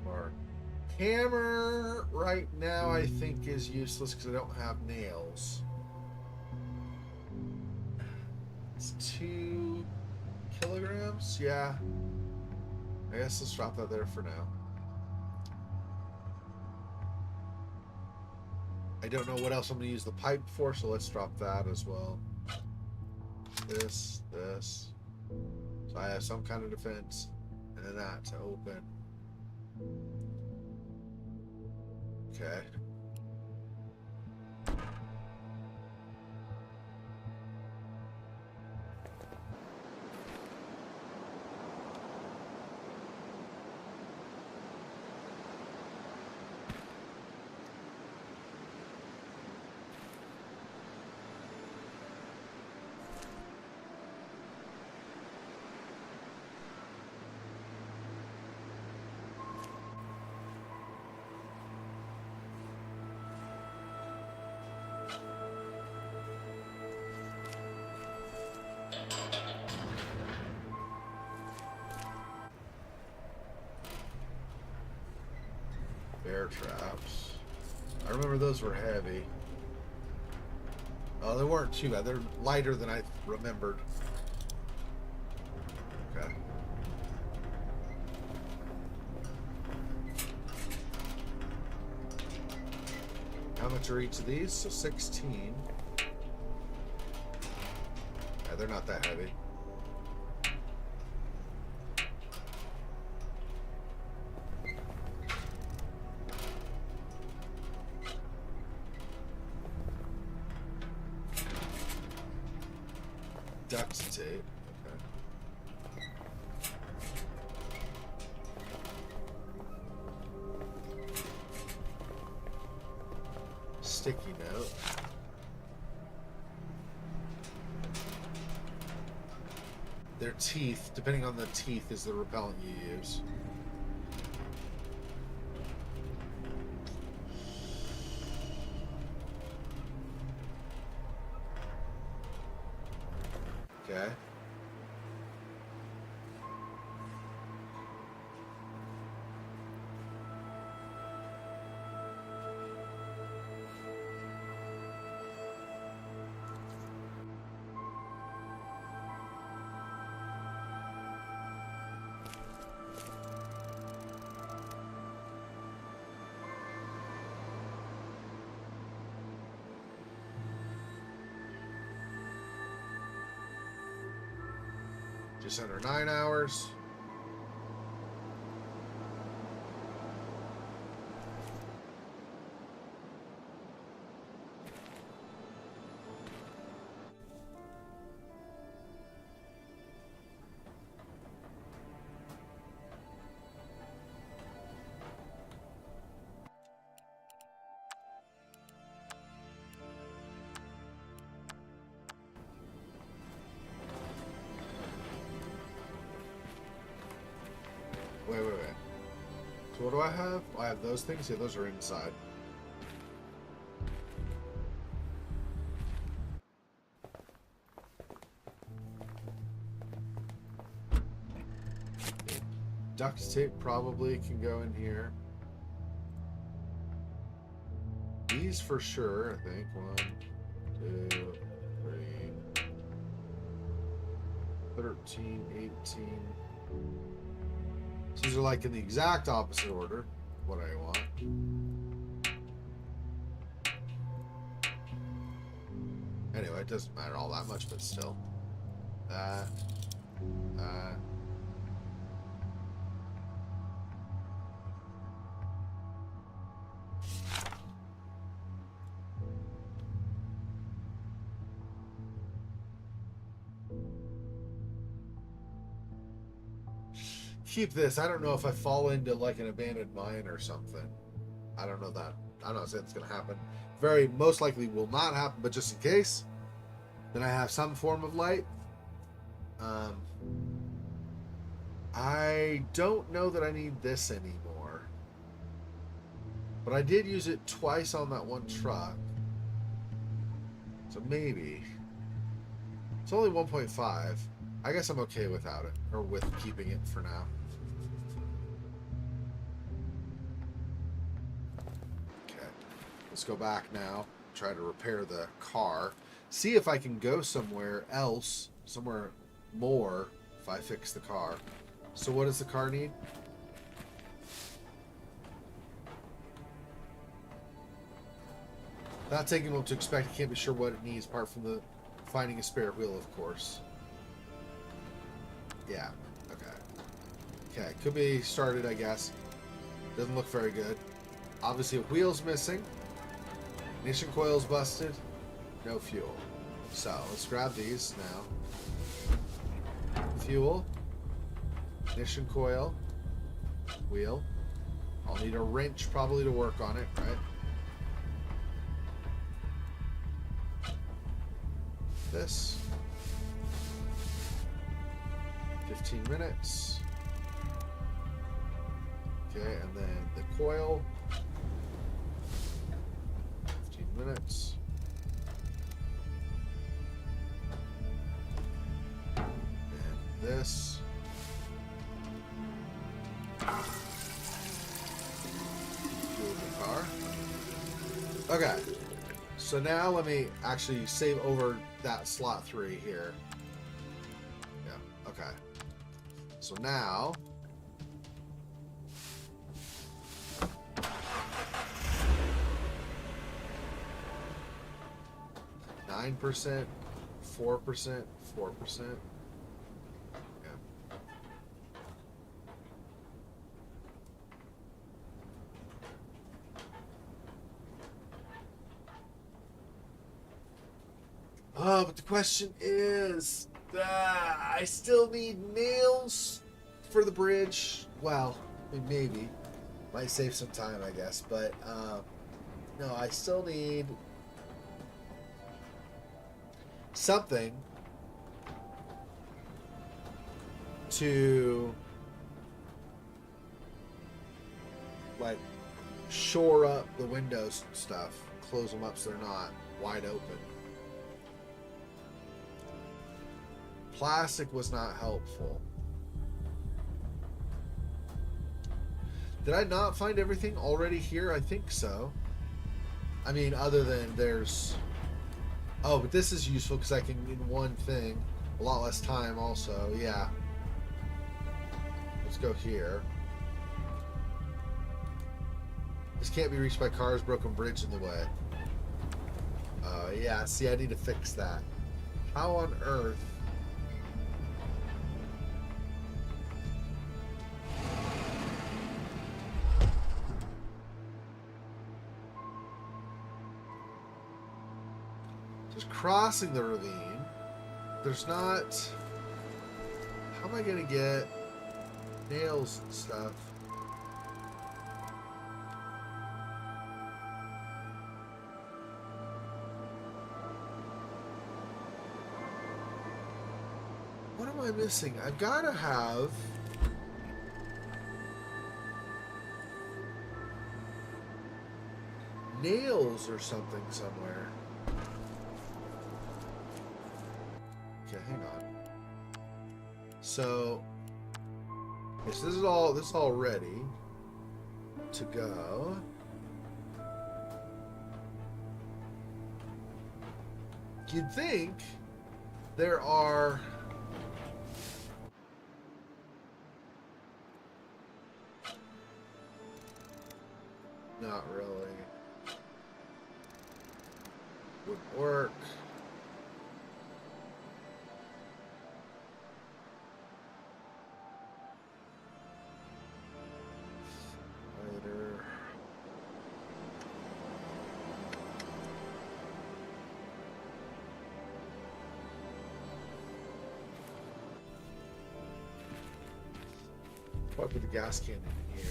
Our hammer right now I think is useless because I don't have nails. It's 2 kilograms? Yeah. I guess let's drop that there for now. I don't know what else I'm going to use the pipe for, so let's drop that as well. This. So I have some kind of defense. And then that to open. Okay. Bear traps. I remember those were heavy. Oh, they weren't too bad. They're lighter than I remembered. Okay. How much are each of these? So 16. Yeah, they're not that heavy. Duct tape. Okay. Sticky note. Their teeth, depending on the teeth, is the repellent you use. Okay. Just under 9 hours. So what do I have? I have those things. Yeah, those are inside. Duct tape probably can go in here. These for sure, I think. 1, 2, 3, 13, 18. So these are like in the exact opposite order. What I want. Anyway, it doesn't matter all that much, but still. That. Keep this. I don't know if I fall into like an abandoned mine or something. I don't know that. I don't know if it's going to happen. Very most likely will not happen, but just in case, then I have some form of light. I don't know that I need this anymore. But I did use it twice on that one truck. So maybe. It's only 1.5. I guess I'm okay without it. Or with keeping it for now. Okay. Let's go back now. Try to repair the car. See if I can go somewhere else. Somewhere more if I fix the car. So what does the car need? Not taking what to expect. I can't be sure what it needs apart from the finding a spare wheel, of course. Yeah. Okay. Okay. Could be started, I guess. Doesn't look very good. Obviously, a wheel's missing. Ignition coil's busted. No fuel. So, let's grab these now. Fuel. Ignition coil. Wheel. I'll need a wrench probably to work on it, right? This. 15 minutes. Okay, and then the coil. 15 minutes. And this. Fuel the car. Okay. So now let me actually save over that slot 3 here. Yeah, okay. So now... %, 4%, 4%. Yeah. Oh, but the question is, I still need nails for the bridge. Well, I mean, maybe. Might save some time, I guess. But, no, I still need something to, like, shore up the windows and stuff. Close them up so they're not wide open. Plastic was not helpful. Did I not find everything already here? I think so. I mean, other than there's... Oh, but this is useful because I can, in one thing, a lot less time also. Yeah. Let's go here. This can't be reached by cars, broken bridge in the way. Yeah, see, I need to fix that. How on earth... Crossing the ravine, there's not... How am I gonna get nails and stuff? What am I missing? I've gotta have nails or something somewhere. Okay, hang on. So, yes, this is all ready to go. You'd think there are not really. Would work. Later. Probably put the gas can in here.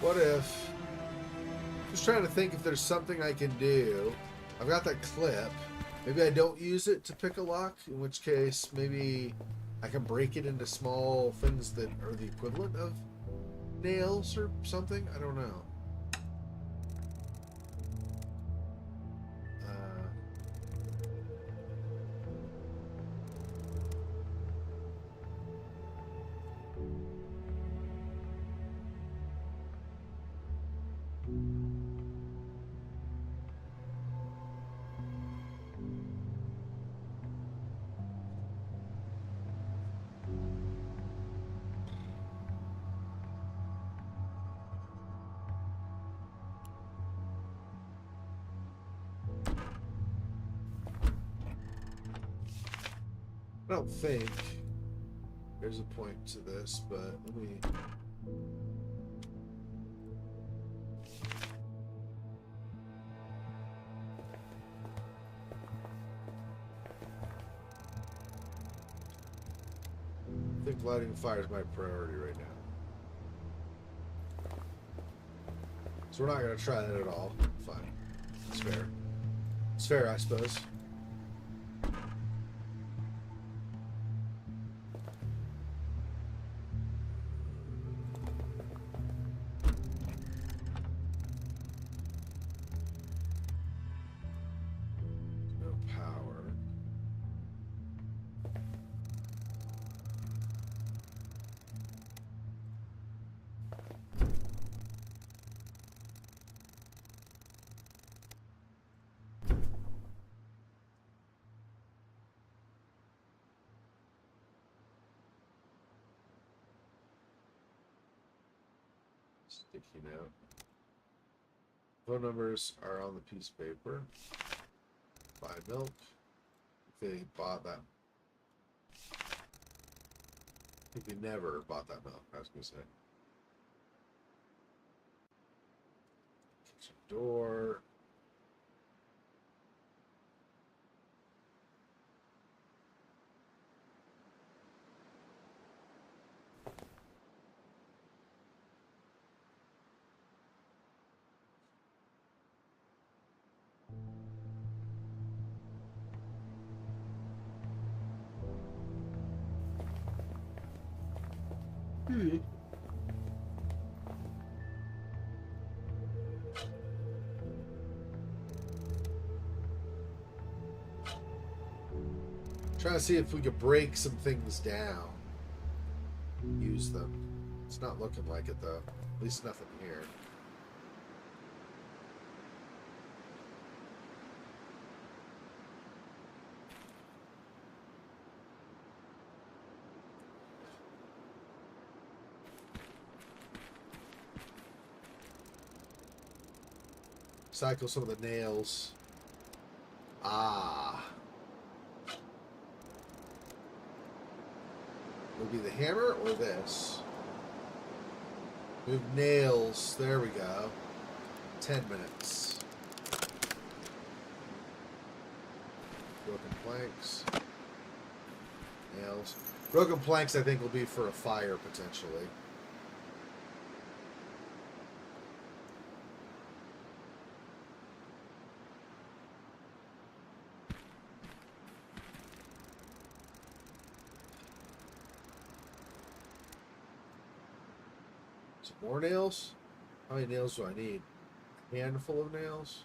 What if... Just trying to think if there's something I can do. I've got that clip. Maybe I don't use it to pick a lock, in which case maybe I can break it into small things that are the equivalent of nails or something. I don't know. I don't think there's a point to this, but let me... I think lighting a fire is my priority right now. So we're not going to try that at all. Fine. It's fair. It's fair, I suppose. No power. Sticky note. Phone numbers are on the piece of paper. Buy milk. If they bought that. I think they never bought that milk, I was going to say. Kitchen door. Trying to see if we could break some things down. Use them. It's not looking like it though. At least nothing here. Cycle some of the nails. Ah. Would be the hammer or this? Move nails. There we go. 10 minutes. Broken planks. Nails. Broken planks, I think, will be for a fire, potentially. Some more nails? How many nails do I need? A handful of nails?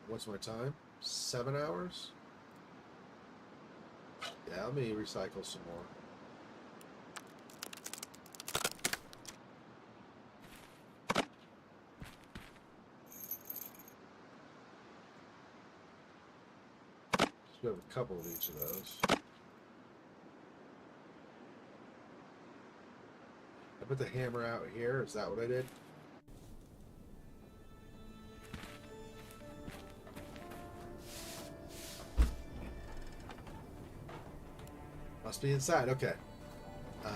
What's my time? 7 hours? Yeah, let me recycle some more. Just have a couple of each of those. I put the hammer out here. Is that what I did? Must be inside. Okay. All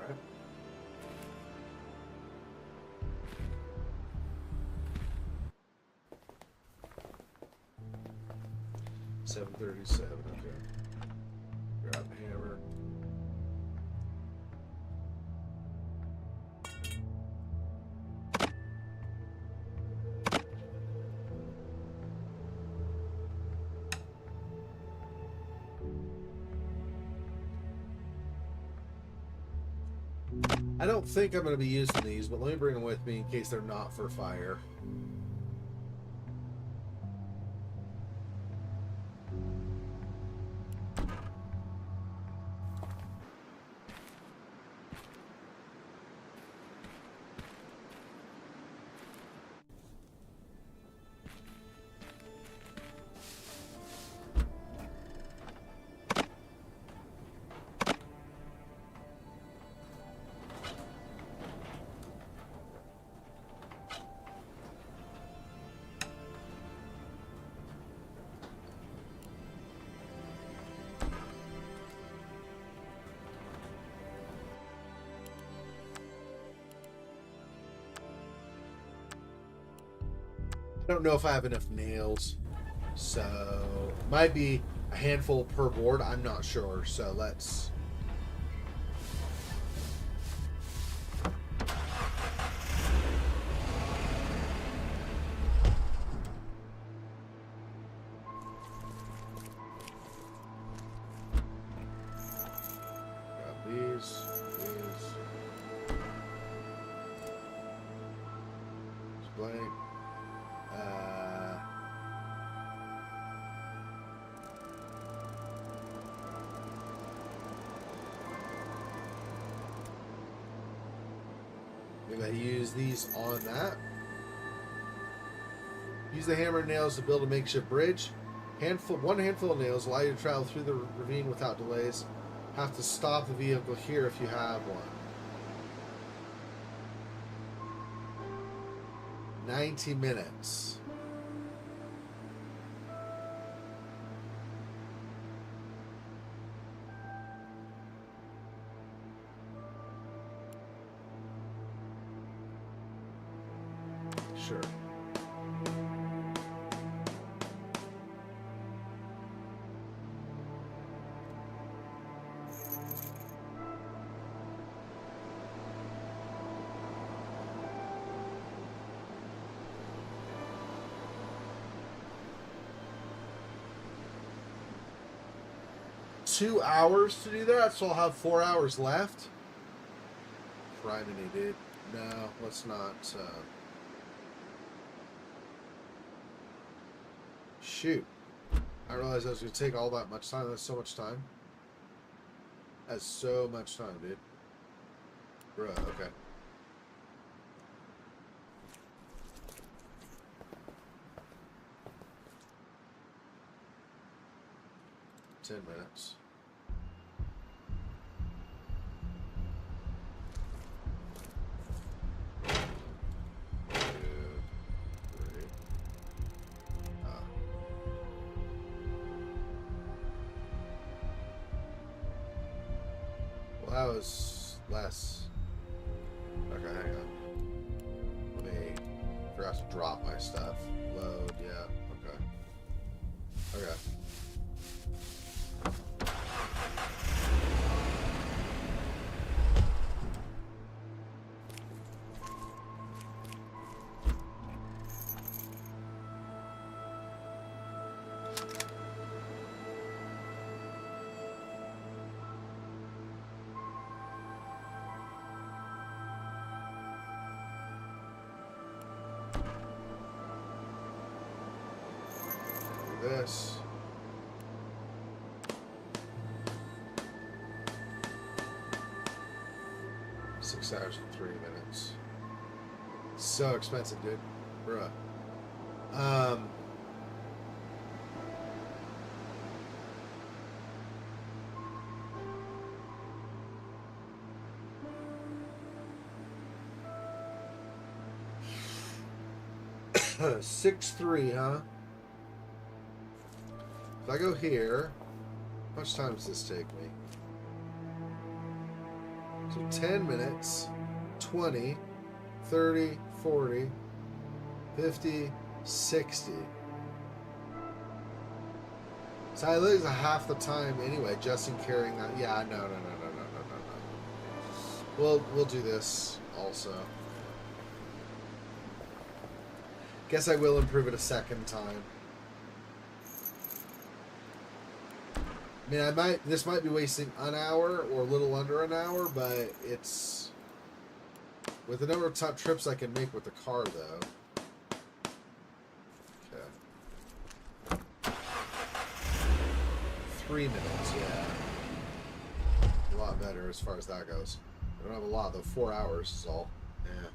right. 7:37. Okay. Grab the hammer. I don't think I'm going to be using these, but let me bring them with me in case they're not for fire. I don't know if I have enough nails, so might be a handful per board. I'm not sure, so let's. Grab these. It's blank. Maybe I use these on that. Use the hammer and nails to build a makeshift bridge. One handful of nails allow you to travel through the ravine without delays. Have to stop the vehicle here if you have one. 90 minutes. Sure. $2 to do that, so I'll have 4 hours left. Criminy, dude. No, let's not. Shoot. I realized I was going to take all that much time. That's so much time. That's so much time, dude. Bruh, okay. $10 minutes. that was less. Okay, hang on. Let me. Forgot to drop my stuff. Load. Yeah. Okay. Okay. This. Six hours and 3 minutes. So expensive, dude. Bruh. 6-3, huh? If I go here, how much time does this take me? So 10 minutes, 20, 30, 40, 50, 60. So I lose half the time anyway, just in carrying that. Yeah, no. We'll do this also. Guess I will improve it a second time. I mean, this might be wasting an hour or a little under an hour, but it's with the number of trips I can make with the car, though. Okay. 3 minutes, yeah. A lot better as far as that goes. I don't have a lot, though. 4 hours is all. Yeah.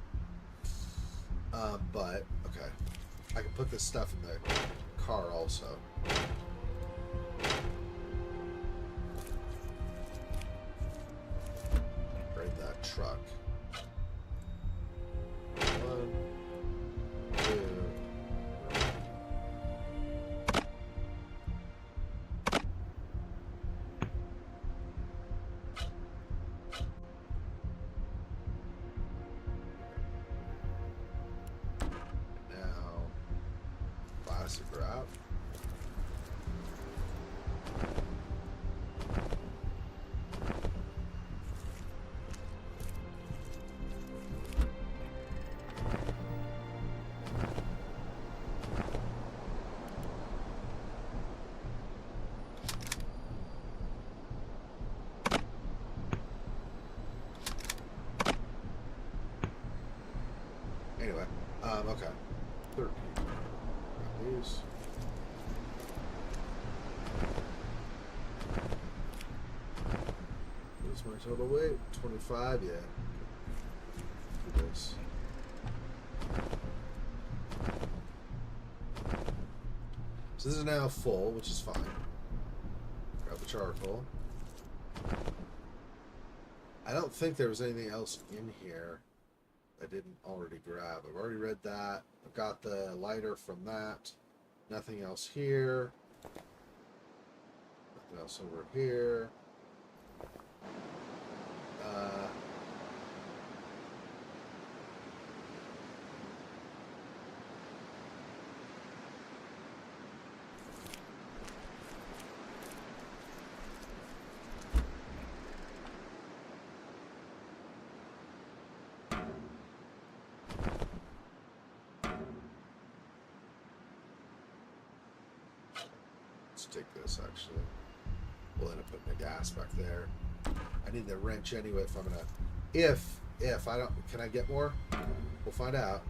But, okay. I can put this stuff in the car also. Grade that truck. 1, 2. Now, plastic wrap. Anyway, okay. 13. Got these. What's my total weight? 25, yeah. Do this. So this is now full, which is fine. Grab the charcoal. I don't think there was anything else in here I didn't already grab. I've already read that. I've got the lighter from that. Nothing else here. Nothing else over here. Let's take this actually. We'll end up putting the gas back there. I need the wrench anyway if I'm gonna. If I don't, can I get more? We'll find out.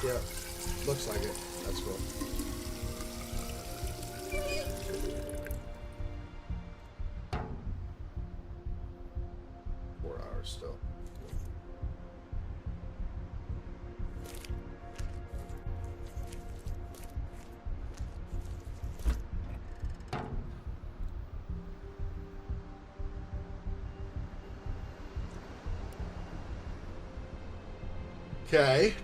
Yeah, looks like it. That's cool. Still. Okay.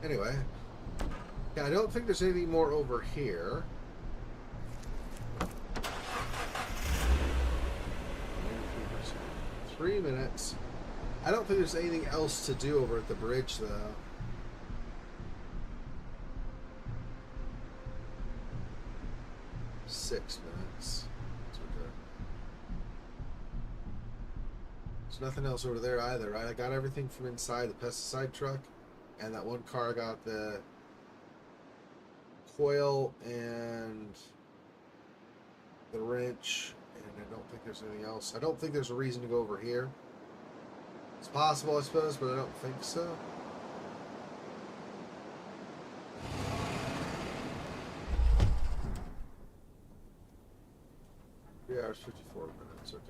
Anyway, yeah, I don't think there's anything more over here. 3 minutes. I don't think there's anything else to do over at the bridge, though. Six minutes. That's okay. There's nothing else over there either, right? I got everything from inside the pesticide truck, and that one car got the coil and the wrench, and I don't think there's anything else. I don't think there's a reason to go over here. It's possible, I suppose, but I don't think so. 3 hours, 54 minutes. Okay.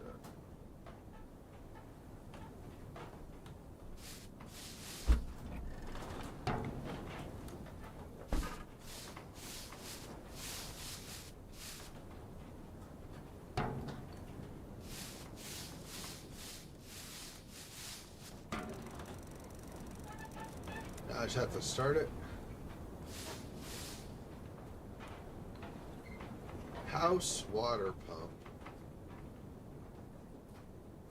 I just have to start it. House water pump.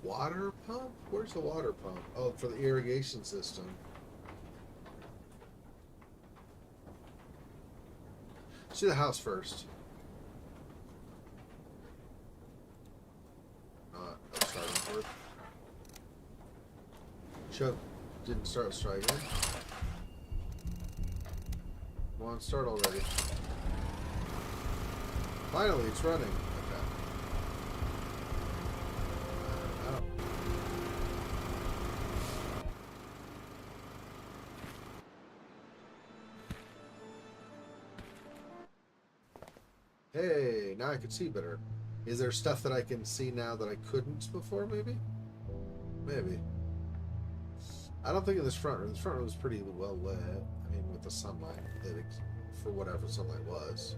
Water pump? Where's the water pump? Oh, for the irrigation system. Let's do the house first. Not a starting point. Chuck didn't start. Let's try again. Come on, start already. Finally, it's running. Okay. Oh. Hey, now I can see better. Is there stuff that I can see now that I couldn't before, maybe? Maybe. I don't think in this front room. This front room was pretty well lit. I mean, with the sunlight, for whatever sunlight was.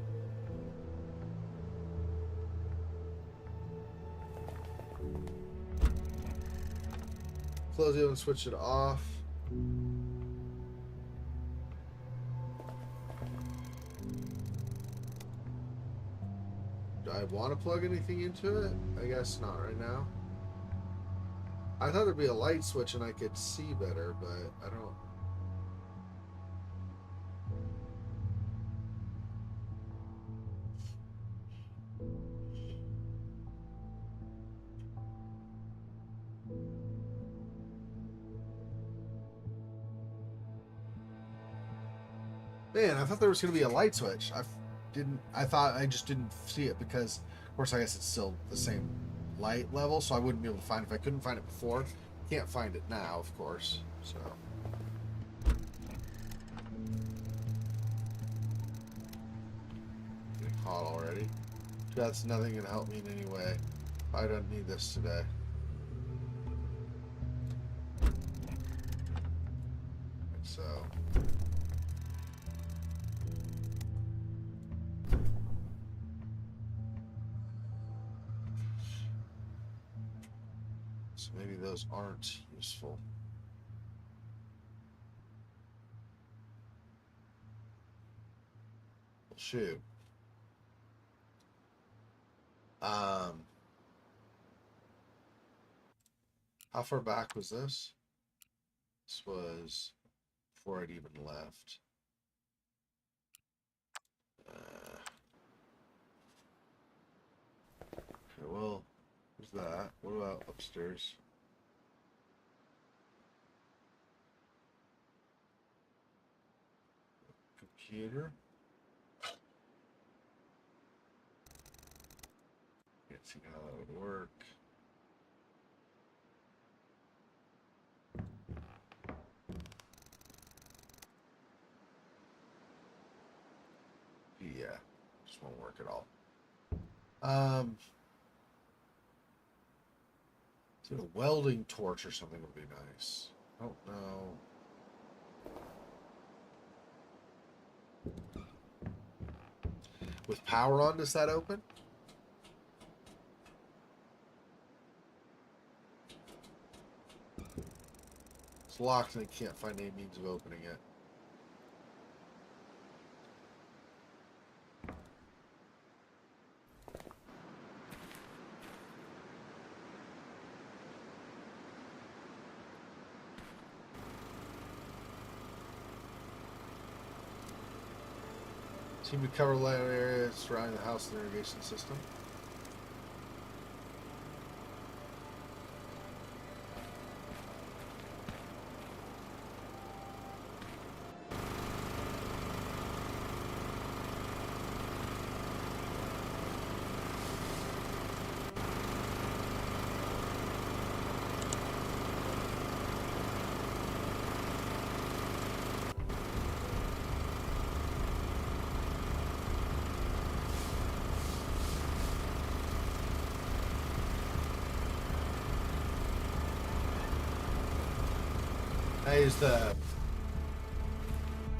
Close it and switch it off. Do I want to plug anything into it? I guess not right now. I thought there'd be a light switch and I could see better, but I don't. Man, I thought there was going to be a light switch. I thought I just didn't see it because, of course, I guess it's still the same light level, so I wouldn't be able to find it if I couldn't find it before. Can't find it now, of course. So. Getting hot already. That's nothing going to help me in any way. I don't need this today. So. So maybe those aren't useful. Well, shoot. How far back was this? This was before I'd even left. Okay, well, there's that. What about upstairs? Computer? Can't see how that would work. Yeah, just won't work at all. So a welding torch or something would be nice. I don't know. With power on, does that open? It's locked and I can't find any means of opening it. Team to cover land area surrounding the house and irrigation system. I use the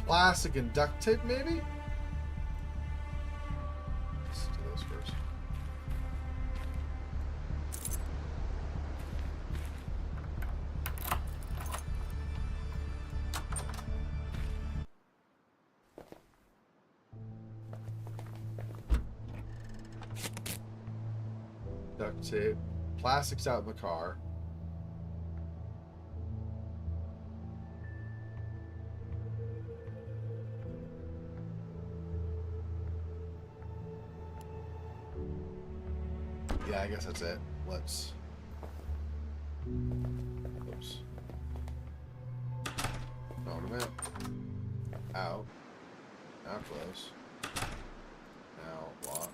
plastic and duct tape, maybe? Let's do those first. Duct tape. Plastic's out in the car. Yeah, I guess that's it. Let's... Oops. No, wait a minute. Out. Now close. Now lock.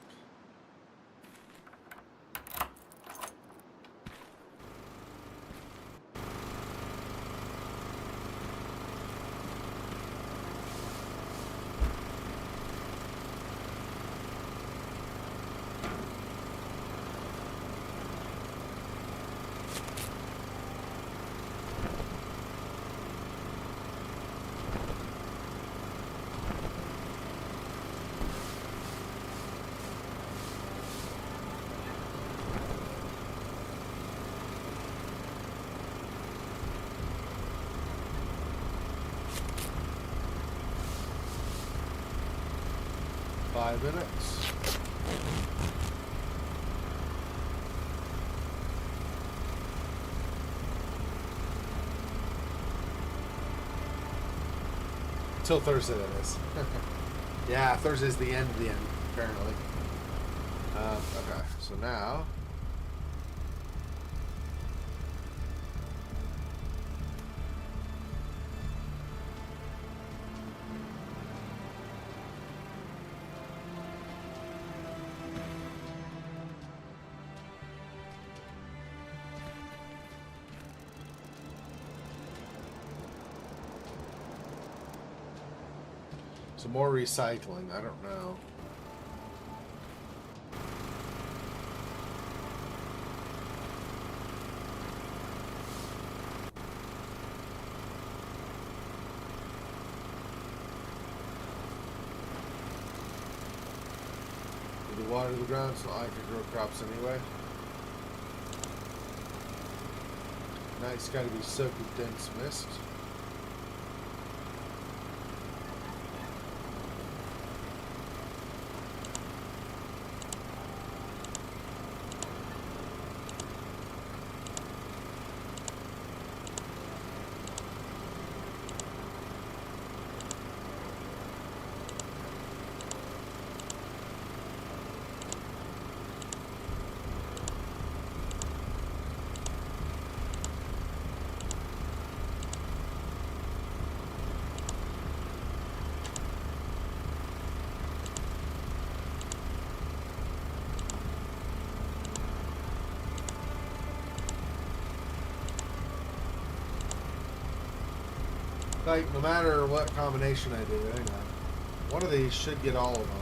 Five minutes. Till Thursday, that is. Yeah, Thursday's the end of the end, apparently. Okay, so now... Some more recycling. I don't know. Do the water to the ground so I can grow crops anyway. Night's got to be soaked with dense mist. Like, no matter what combination I do, hang on. One of these should get all of them.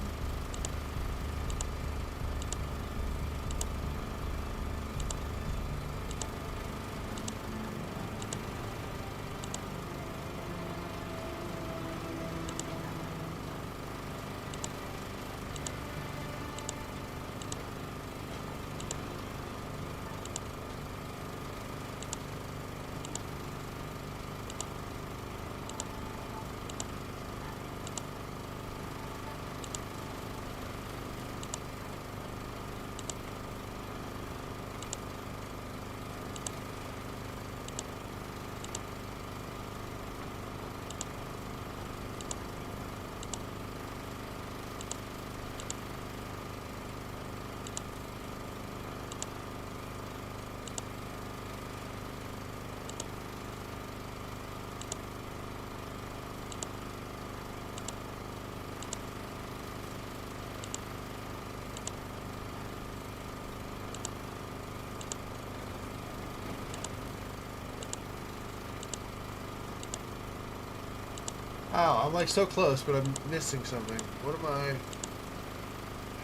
Oh, I'm like so close, but I'm missing something. What are my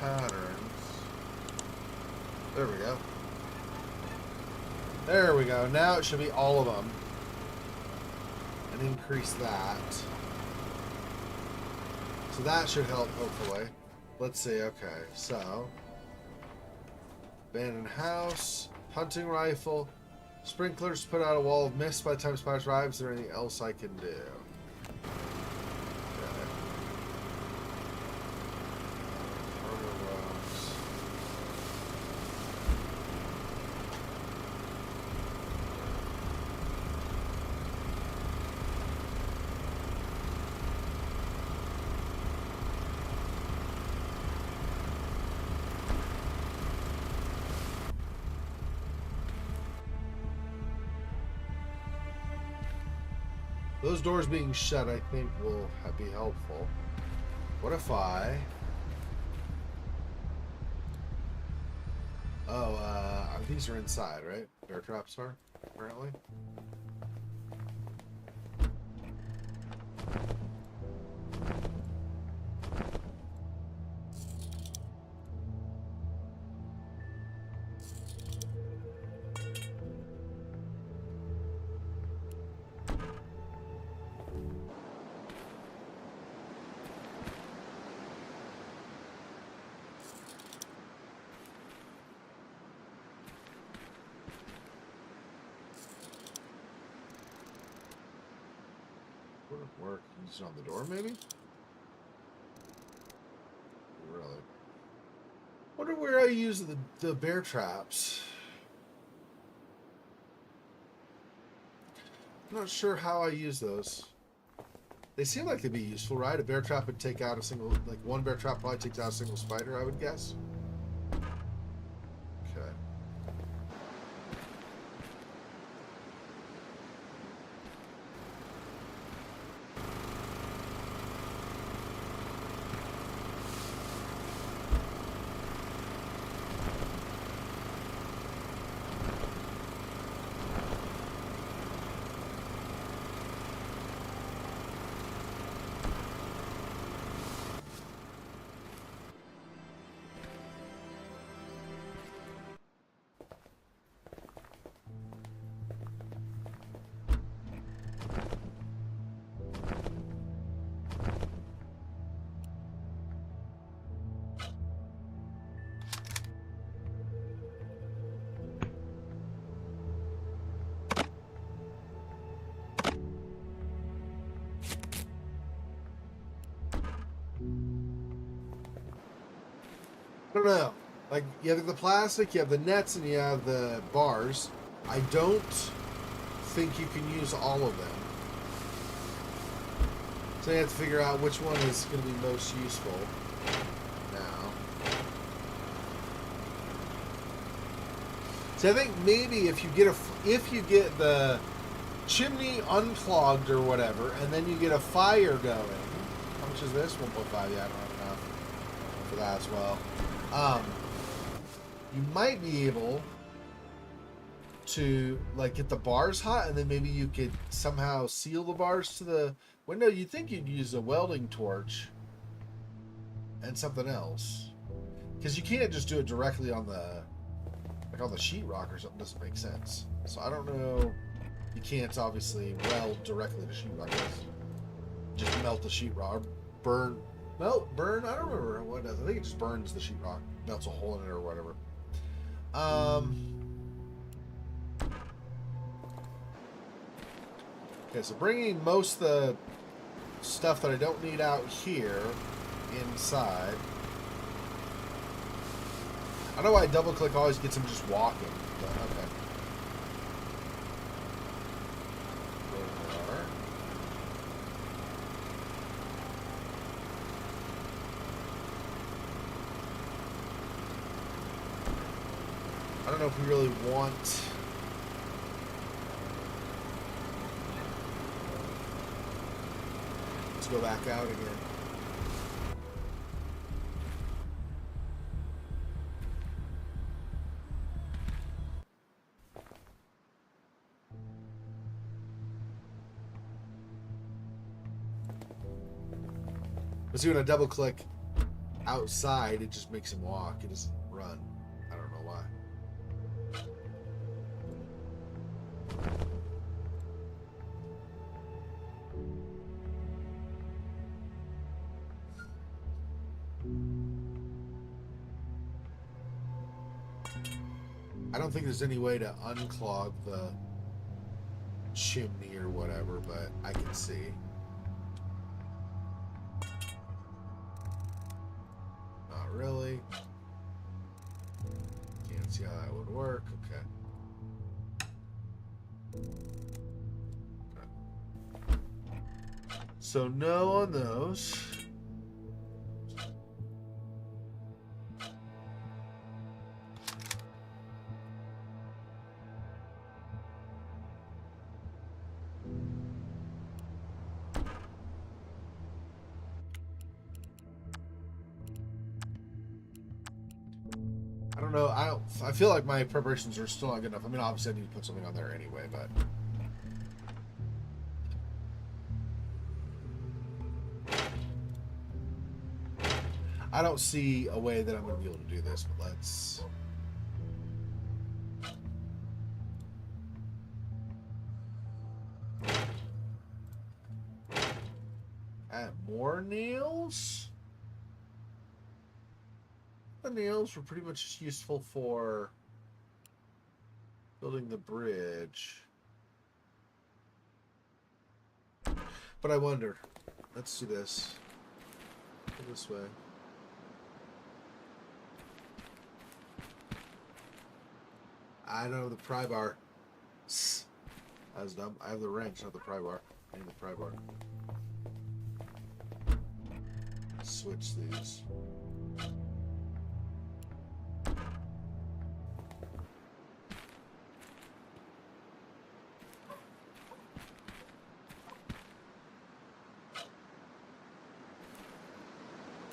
patterns? There we go. There we go. Now it should be all of them. And increase that. So that should help, hopefully. Let's see. Okay, so abandoned house, hunting rifle, sprinklers put out a wall of mist by the time spiders arrive. Is there anything else I can do? Those doors being shut, I think, will be helpful. What if I... Oh, these are inside, right? Bear traps are, apparently. Wouldn't work. Use it on the door, maybe? Really? Wonder where I use the bear traps. I'm not sure how I use those. They seem like they'd be useful, right? A bear trap would take out a single... Like, one bear trap probably takes out a single spider, I would guess. Okay. I don't know. Like, you have the plastic, you have the nets, and you have the bars. I don't think you can use all of them. So you have to figure out which one is going to be most useful now. So I think maybe if you get the chimney unclogged or whatever, and then you get a fire going. How much is this? 1.5. Yeah, I don't have enough for that as well. You might be able to like get the bars hot, and then maybe you could somehow seal the bars to the window. You'd think you'd use a welding torch and something else, because you can't just do it directly on the sheetrock or something. Doesn't make sense. So I don't know. You can't obviously weld directly to sheetrock. Just melt the sheetrock, burn. Burn. I don't remember what it does. I think it just burns the sheetrock, melts a hole in it or whatever. Okay, so bringing most of the stuff that I don't need out here inside. I don't know why double click always gets him just walking, but okay. I don't know if we really want... Let's go back out again. But see, when I double click outside, it just makes him walk. It doesn't run. I don't know why. I don't think there's any way to unclog the chimney or whatever, but I can see. Not really. Can't see how that would work. Okay. So no on those. I don't know. I feel like my preparations are still not good enough. I mean, obviously I need to put something on there anyway, but I don't see a way that I'm going to be able to do this, but let's... Add more nails? The nails were pretty much just useful for building the bridge. But I wonder. Let's do this. Go this way. I know the pry bar. That was dumb. I have the wrench, not the pry bar. I need the pry bar. Switch these.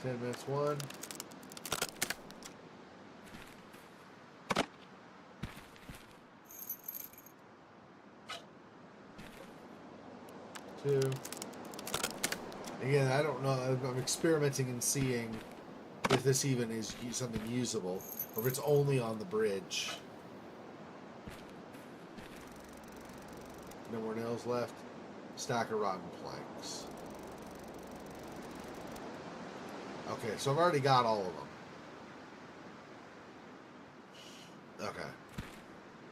Minutes one. Two. Again, I don't know. I'm experimenting and seeing if this even is something usable, or if it's only on the bridge. No more nails left. Stack of rotten planks. Okay, so I've already got all of them. Okay.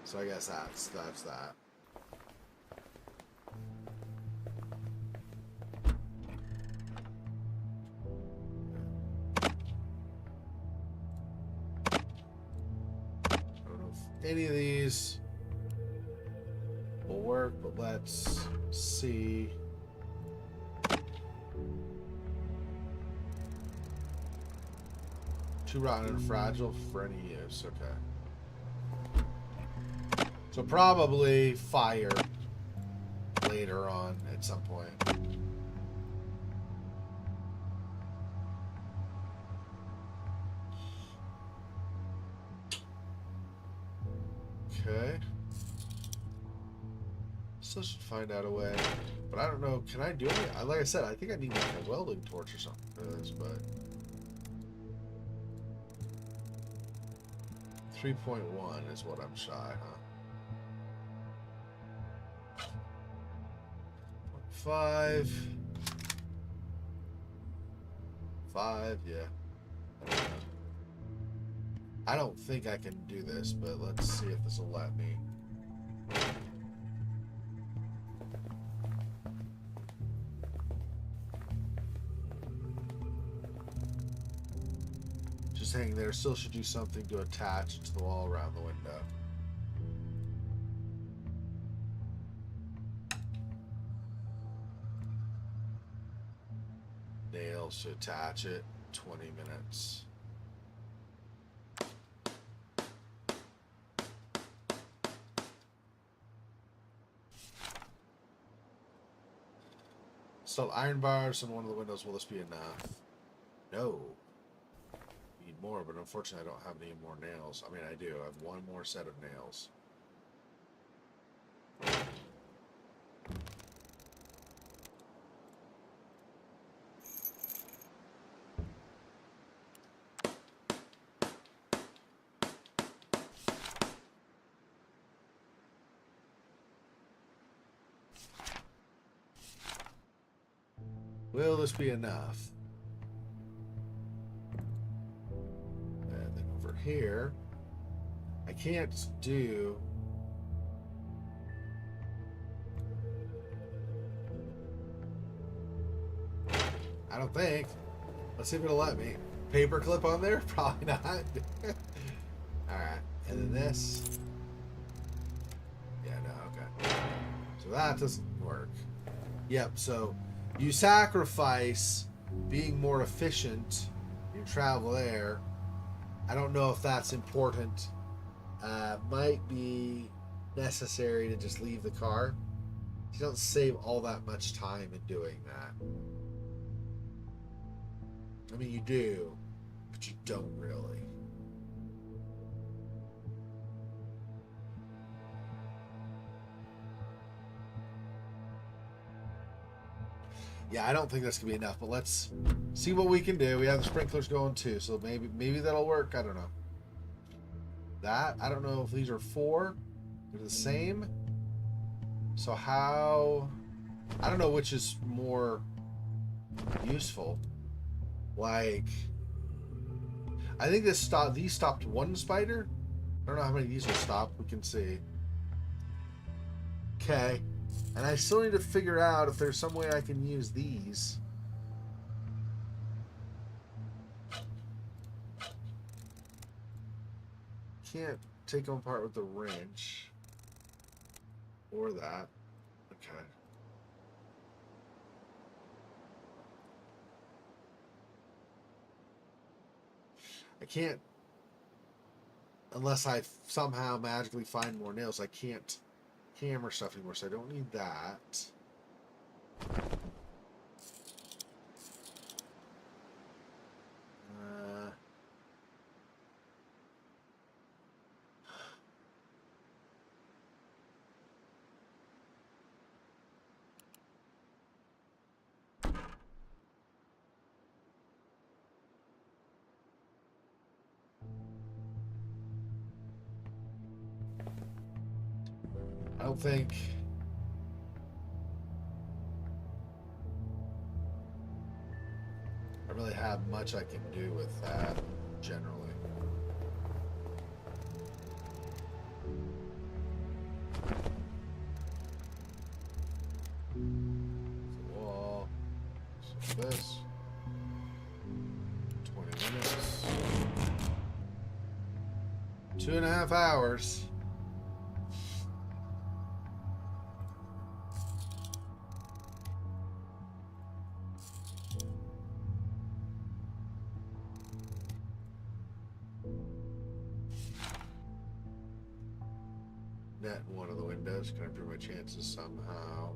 So I guess that's that. I don't know if any of these will work, but let's see. Too rotten and fragile for any use. Okay. So probably fire later on at some point. Okay. Still should find out a way. But I don't know. Can I do it? Like I said, I think I need like a welding torch or something for this, but... 3.1 is what I'm shy, huh? 5. 5, yeah. I don't think I can do this, but let's see if this will let me. Just hang there. Still should do something to attach to the wall around the window. Nails to attach it. 20 minutes. Install iron bars on one of the windows. Will this be enough? No. Need more, but unfortunately I don't have any more nails. I mean, I do. I have one more set of nails. Will this be enough? And then over here, I can't do... I don't think. Let's see if it'll let me. Paperclip on there? Probably not. Alright. And then this. Yeah, no, okay. So that doesn't work. Yep, so you sacrifice being more efficient. You travel there. I don't know if that's important. Might be necessary to just leave the car. You don't save all that much time in doing that. I mean, you do, but you don't really. Yeah, I don't think that's gonna be enough, but let's see what we can do. We have the sprinklers going too, so maybe that'll work. I don't know. That, I don't know if these are 4. They're the same. So how... I don't know which is more useful. Like... I think these stopped 1 spider. I don't know how many of these will stop. We can see. Okay. And I still need to figure out if there's some way I can use these. Can't take them apart with the wrench. Or that. Okay. I can't, unless I somehow magically find more nails, I can't hammer stuff anymore, so I don't need that. I don't think... I really have much I can do with that, generally. So wall. So this. 20 minutes. 2.5 hours. Net in one of the windows. Can I improve my chances somehow?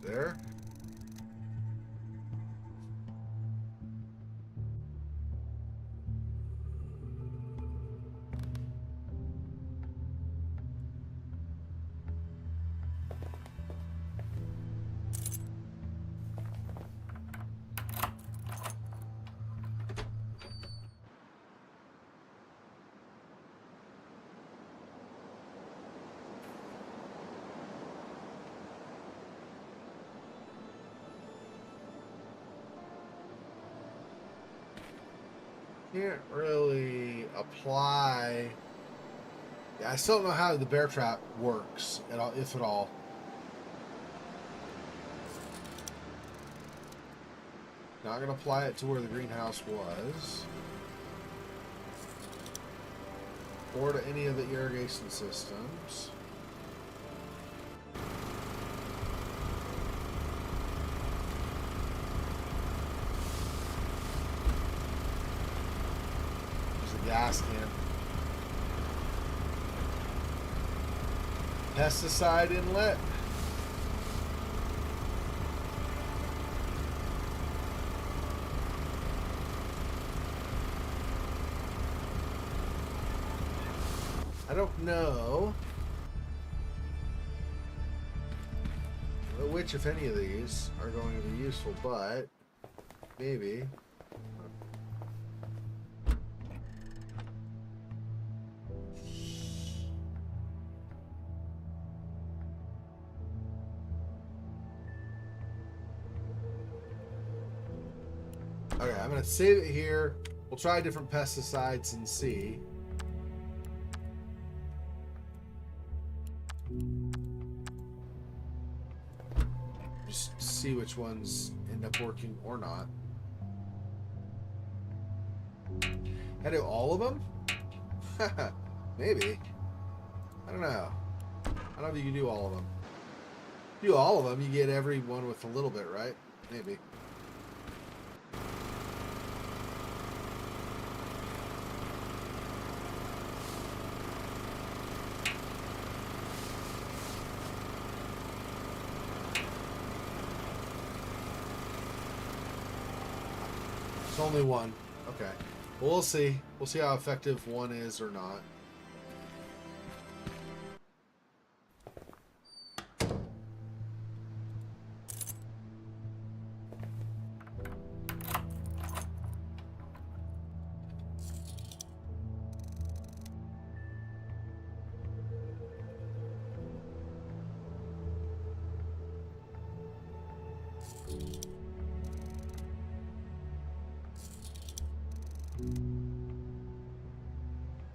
There. Can't really apply. Yeah, I still don't know how the bear trap works at all, if at all. Not gonna apply it to where the greenhouse was, or to any of the irrigation systems. Gas can. Pesticide inlet. I don't know which, if any of these, are going to be useful, but maybe. Okay, I'm going to save it here. We'll try different pesticides and see. Just see which ones end up working or not. I do all of them? Maybe. I don't know. I don't know if you can do all of them. If you do all of them, you get every one with a little bit, right? Maybe. It's only one. Okay. Well, we'll see. We'll see how effective one is or not.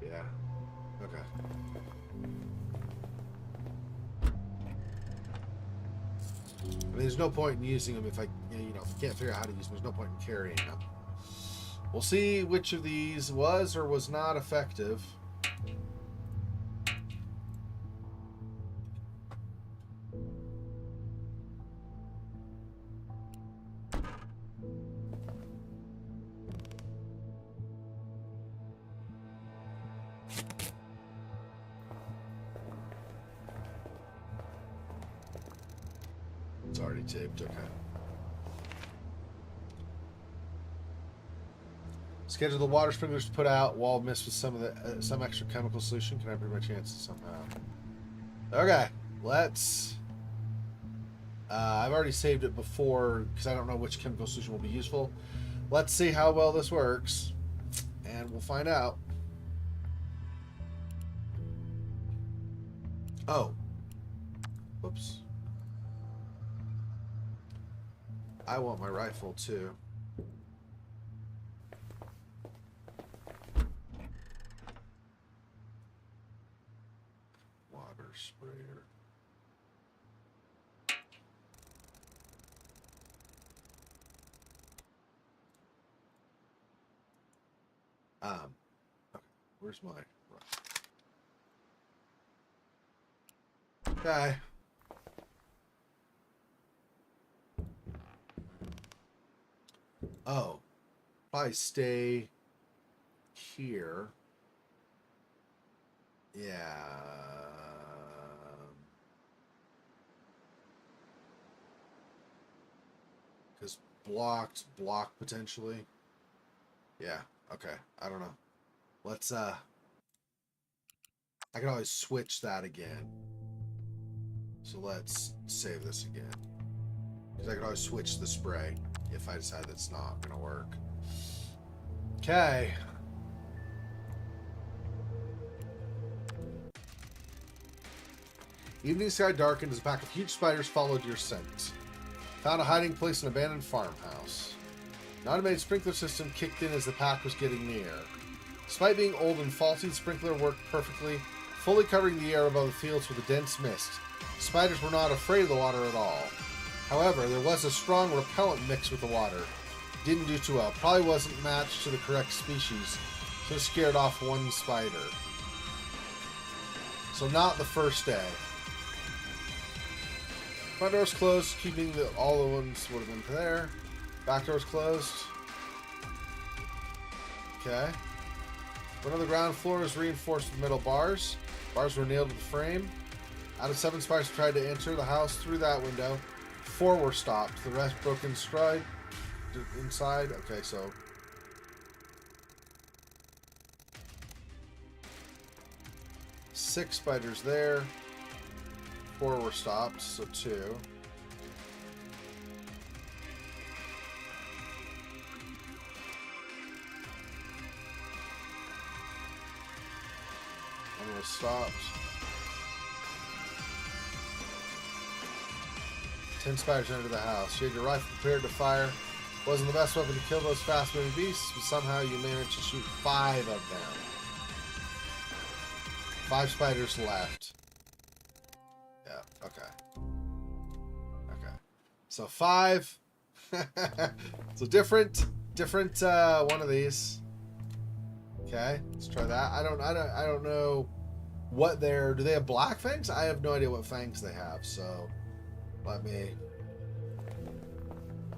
Yeah. Okay. I mean, there's no point in using them if I, if you can't figure out how to use them. There's no point in carrying them. We'll see which of these was or was not effective. It's already taped. Okay. Schedule the water sprinklers to put out wall mist with some extra chemical solution. Can I improve my chances somehow? Okay, let's. I've already saved it before because I don't know which chemical solution will be useful. Let's see how well this works, and we'll find out. Oh. Whoops. I want my rifle too. Water sprayer. Okay. Where's my rifle? Okay. Oh, probably stay here. Yeah. Because block potentially. Yeah, okay. I don't know. Let's, I can always switch that again. So let's save this again. Because I can always switch the spray if I decide that's not going to work. Okay. Evening sky darkened as a pack of huge spiders followed your scent. Found a hiding place in an abandoned farmhouse. An automated sprinkler system kicked in as the pack was getting near. Despite being old and faulty, the sprinkler worked perfectly, fully covering the air above the fields with a dense mist. The spiders were not afraid of the water at all. However, there was a strong repellent mixed with the water. Didn't do too well. Probably wasn't matched to the correct species, so it scared off one spider. So not the first day. Front door's closed, keeping all the ones would have been there. Back door's closed. Okay. One on the ground floor is reinforced with metal bars. Bars were nailed to the frame. Out of 7 spiders tried to enter the house through that window. 4 were stopped. The rest broke in stride inside. Okay, so 6 spiders there. 4 were stopped, so 2. almost stopped. 10 spiders entered the house. You had your rifle prepared to fire. Wasn't the best weapon to kill those fast-moving beasts, but somehow you managed to shoot 5 of them. 5 spiders left. Yeah, okay. Okay. So 5. So different one of these. Okay, let's try that. I don't know what they're. Do they have black fangs? I have no idea what fangs they have. So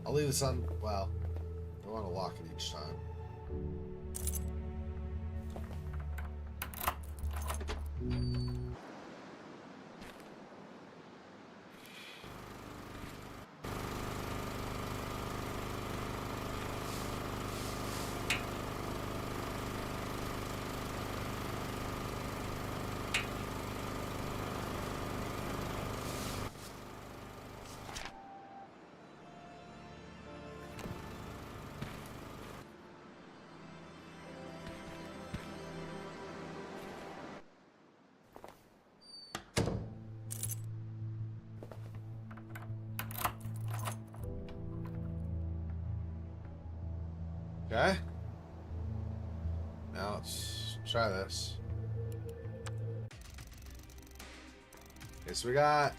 I'll leave this on. Well, I want to lock it each time. Okay. Now let's try this. Okay, so we got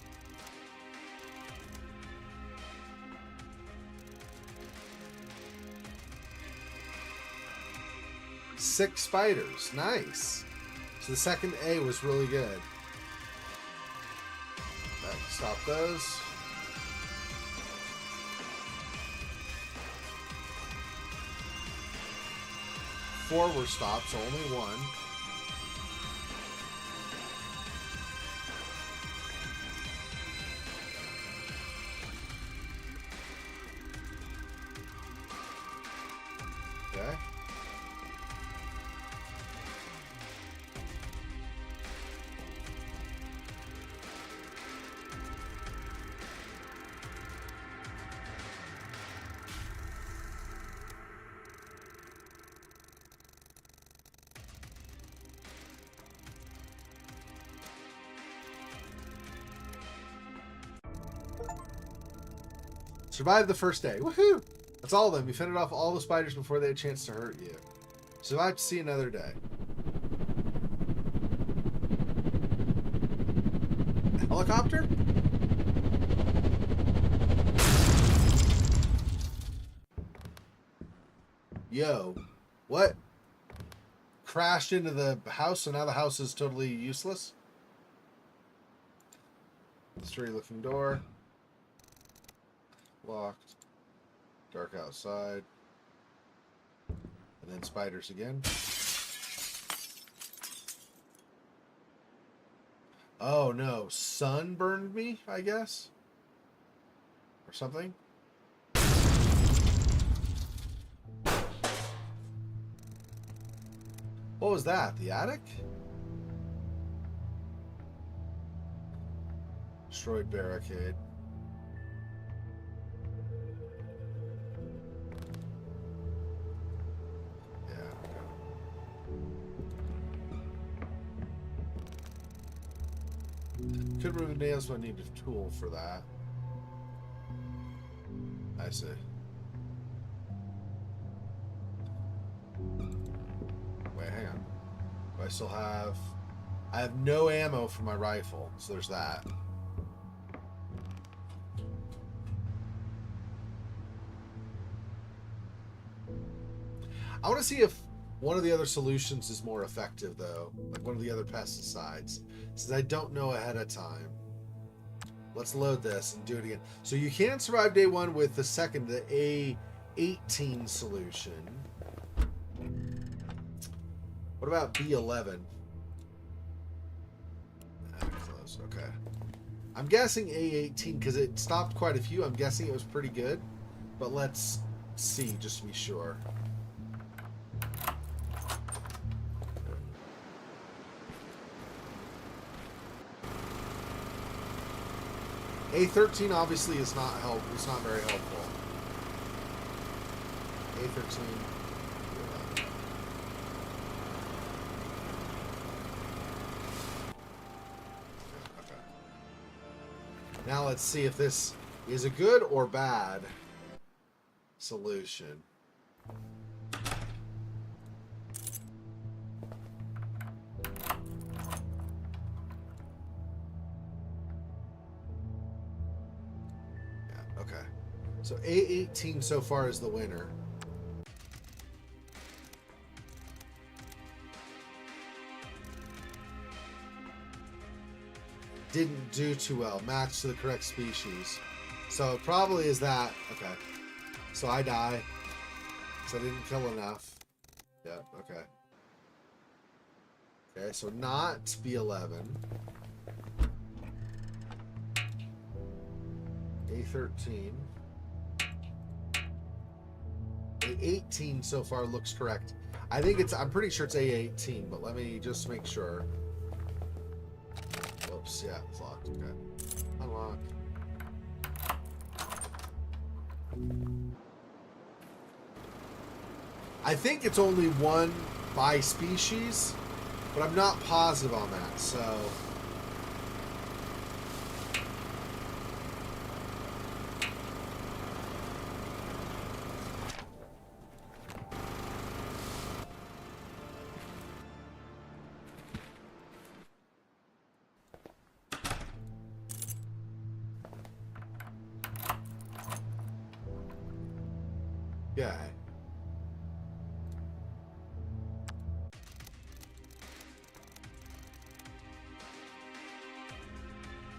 6 spiders. Nice. So the second A was really good. Stop those. Four were stopped, so only 1. Okay. Survived the first day. Woohoo! That's all of them. You fended off all the spiders before they had a chance to hurt you. Survived to see another day. A helicopter? Yo. What? Crashed into the house, so now the house is totally useless? Mystery looking door. Locked. Dark outside. And then spiders again. Oh no. Sun burned me, I guess? Or something? What was that? The attic? Destroyed barricade. Could remove nails, but I need a tool for that. I see. Wait, hang on. Do I still have... I have no ammo for my rifle, so there's that. I want to see if one of the other solutions is more effective, though. Like one of the other pesticides. Since I don't know ahead of time. Let's load this and do it again. So you can survive day 1 with the second, the A18 solution. What about B11? Close, okay. I'm guessing A18 because it stopped quite a few. I'm guessing it was pretty good. But let's see just to be sure. A13 obviously is not it's not very helpful. A13. Now let's see if this is a good or bad solution. Yeah, okay. So A18 so far is the winner. Didn't do too well. Match to the correct species. So it probably is that. Okay. So I die. So I didn't kill enough. Yeah, okay. Okay, so not B11. A13. A18 so far looks correct. I'm pretty sure it's A18, but let me just make sure. Whoops, yeah, it's locked. Okay. Unlock. I think it's only one by species, but I'm not positive on that, so. Yeah.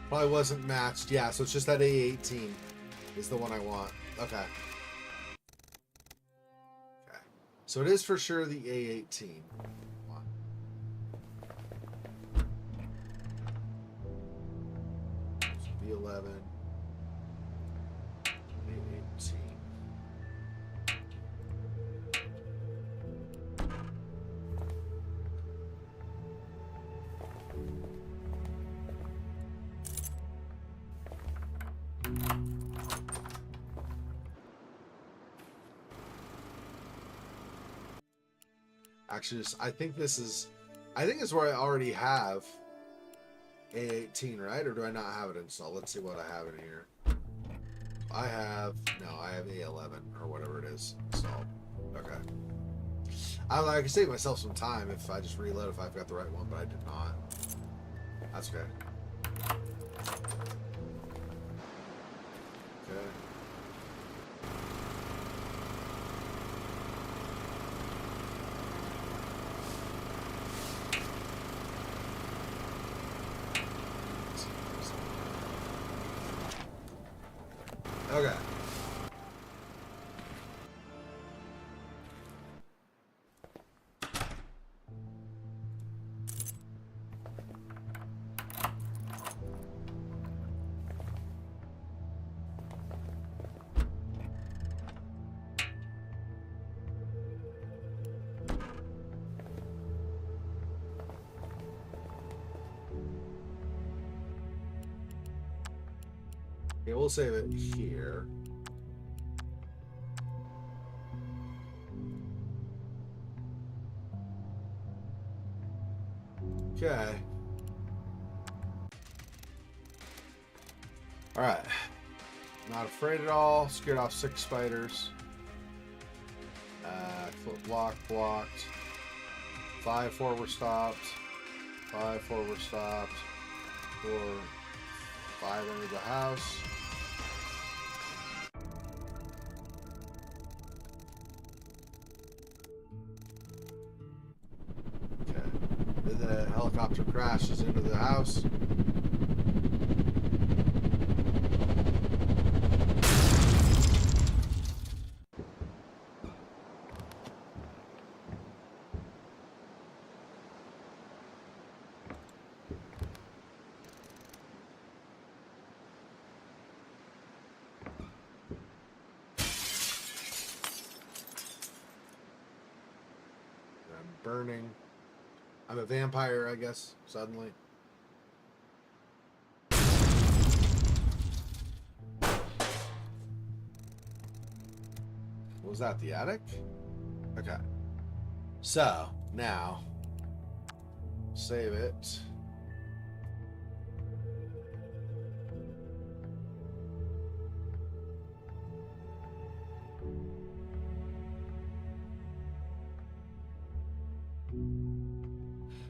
Probably wasn't matched. Yeah, so it's just that A18 is the one I want. Okay. Okay. So it is for sure the A18. B11. A18. Actually, I think it's where I already have A18, right? Or do I not have it installed? Let's see what I have in here. I have A11 or whatever it is installed. Okay. I can save myself some time if I just reload if I've got the right one, but I did not. That's okay. Okay. Okay. Okay, we'll save it here. Okay. Alright. Not afraid at all. Scared off 6 spiders. Foot block blocked. 5 forward stopped. 5 forward stopped. 4, 5 under the house. Okay. Then the helicopter crashes into the house. Burning. I'm a vampire, I guess, suddenly. What was that, the attic? Okay. So, now, save it.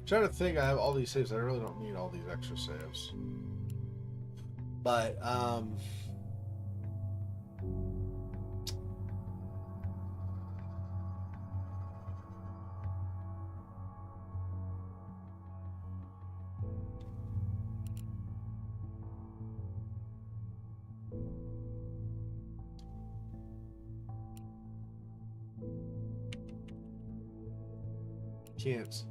trying to think, I have all these saves. I really don't need all these extra saves. But, can't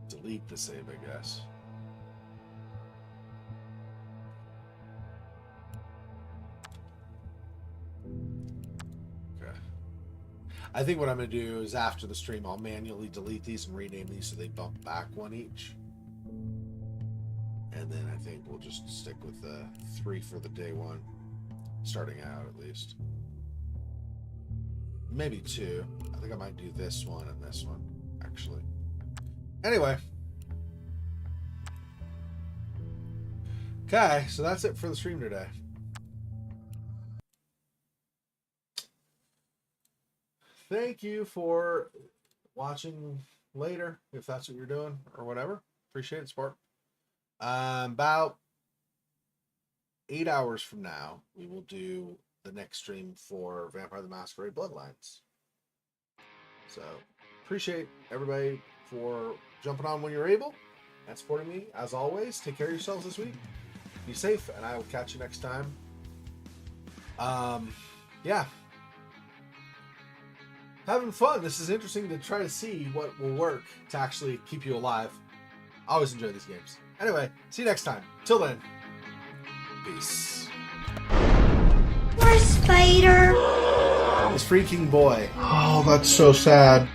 delete the save, I guess. Okay. I think what I'm going to do is after the stream, I'll manually delete these and rename these so they bump back one each. And then I think we'll just stick with the 3 for the day one, starting out at least. Maybe 2. I think I might do this one and this one, actually. Anyway. Okay, so that's it for the stream today. Thank you for watching later, if that's what you're doing, or whatever. Appreciate it, Spark. About 8 hours from now, we will do the next stream for Vampire the Masquerade Bloodlines. So, appreciate everybody for jumping on when you're able and supporting me. As always, take care of yourselves this week. Be safe, and I will catch you next time. Yeah. Having fun. This is interesting to try to see what will work to actually keep you alive. I always enjoy these games. Anyway, see you next time. Till then, peace. Poor spider. This freaking boy. Oh, that's so sad.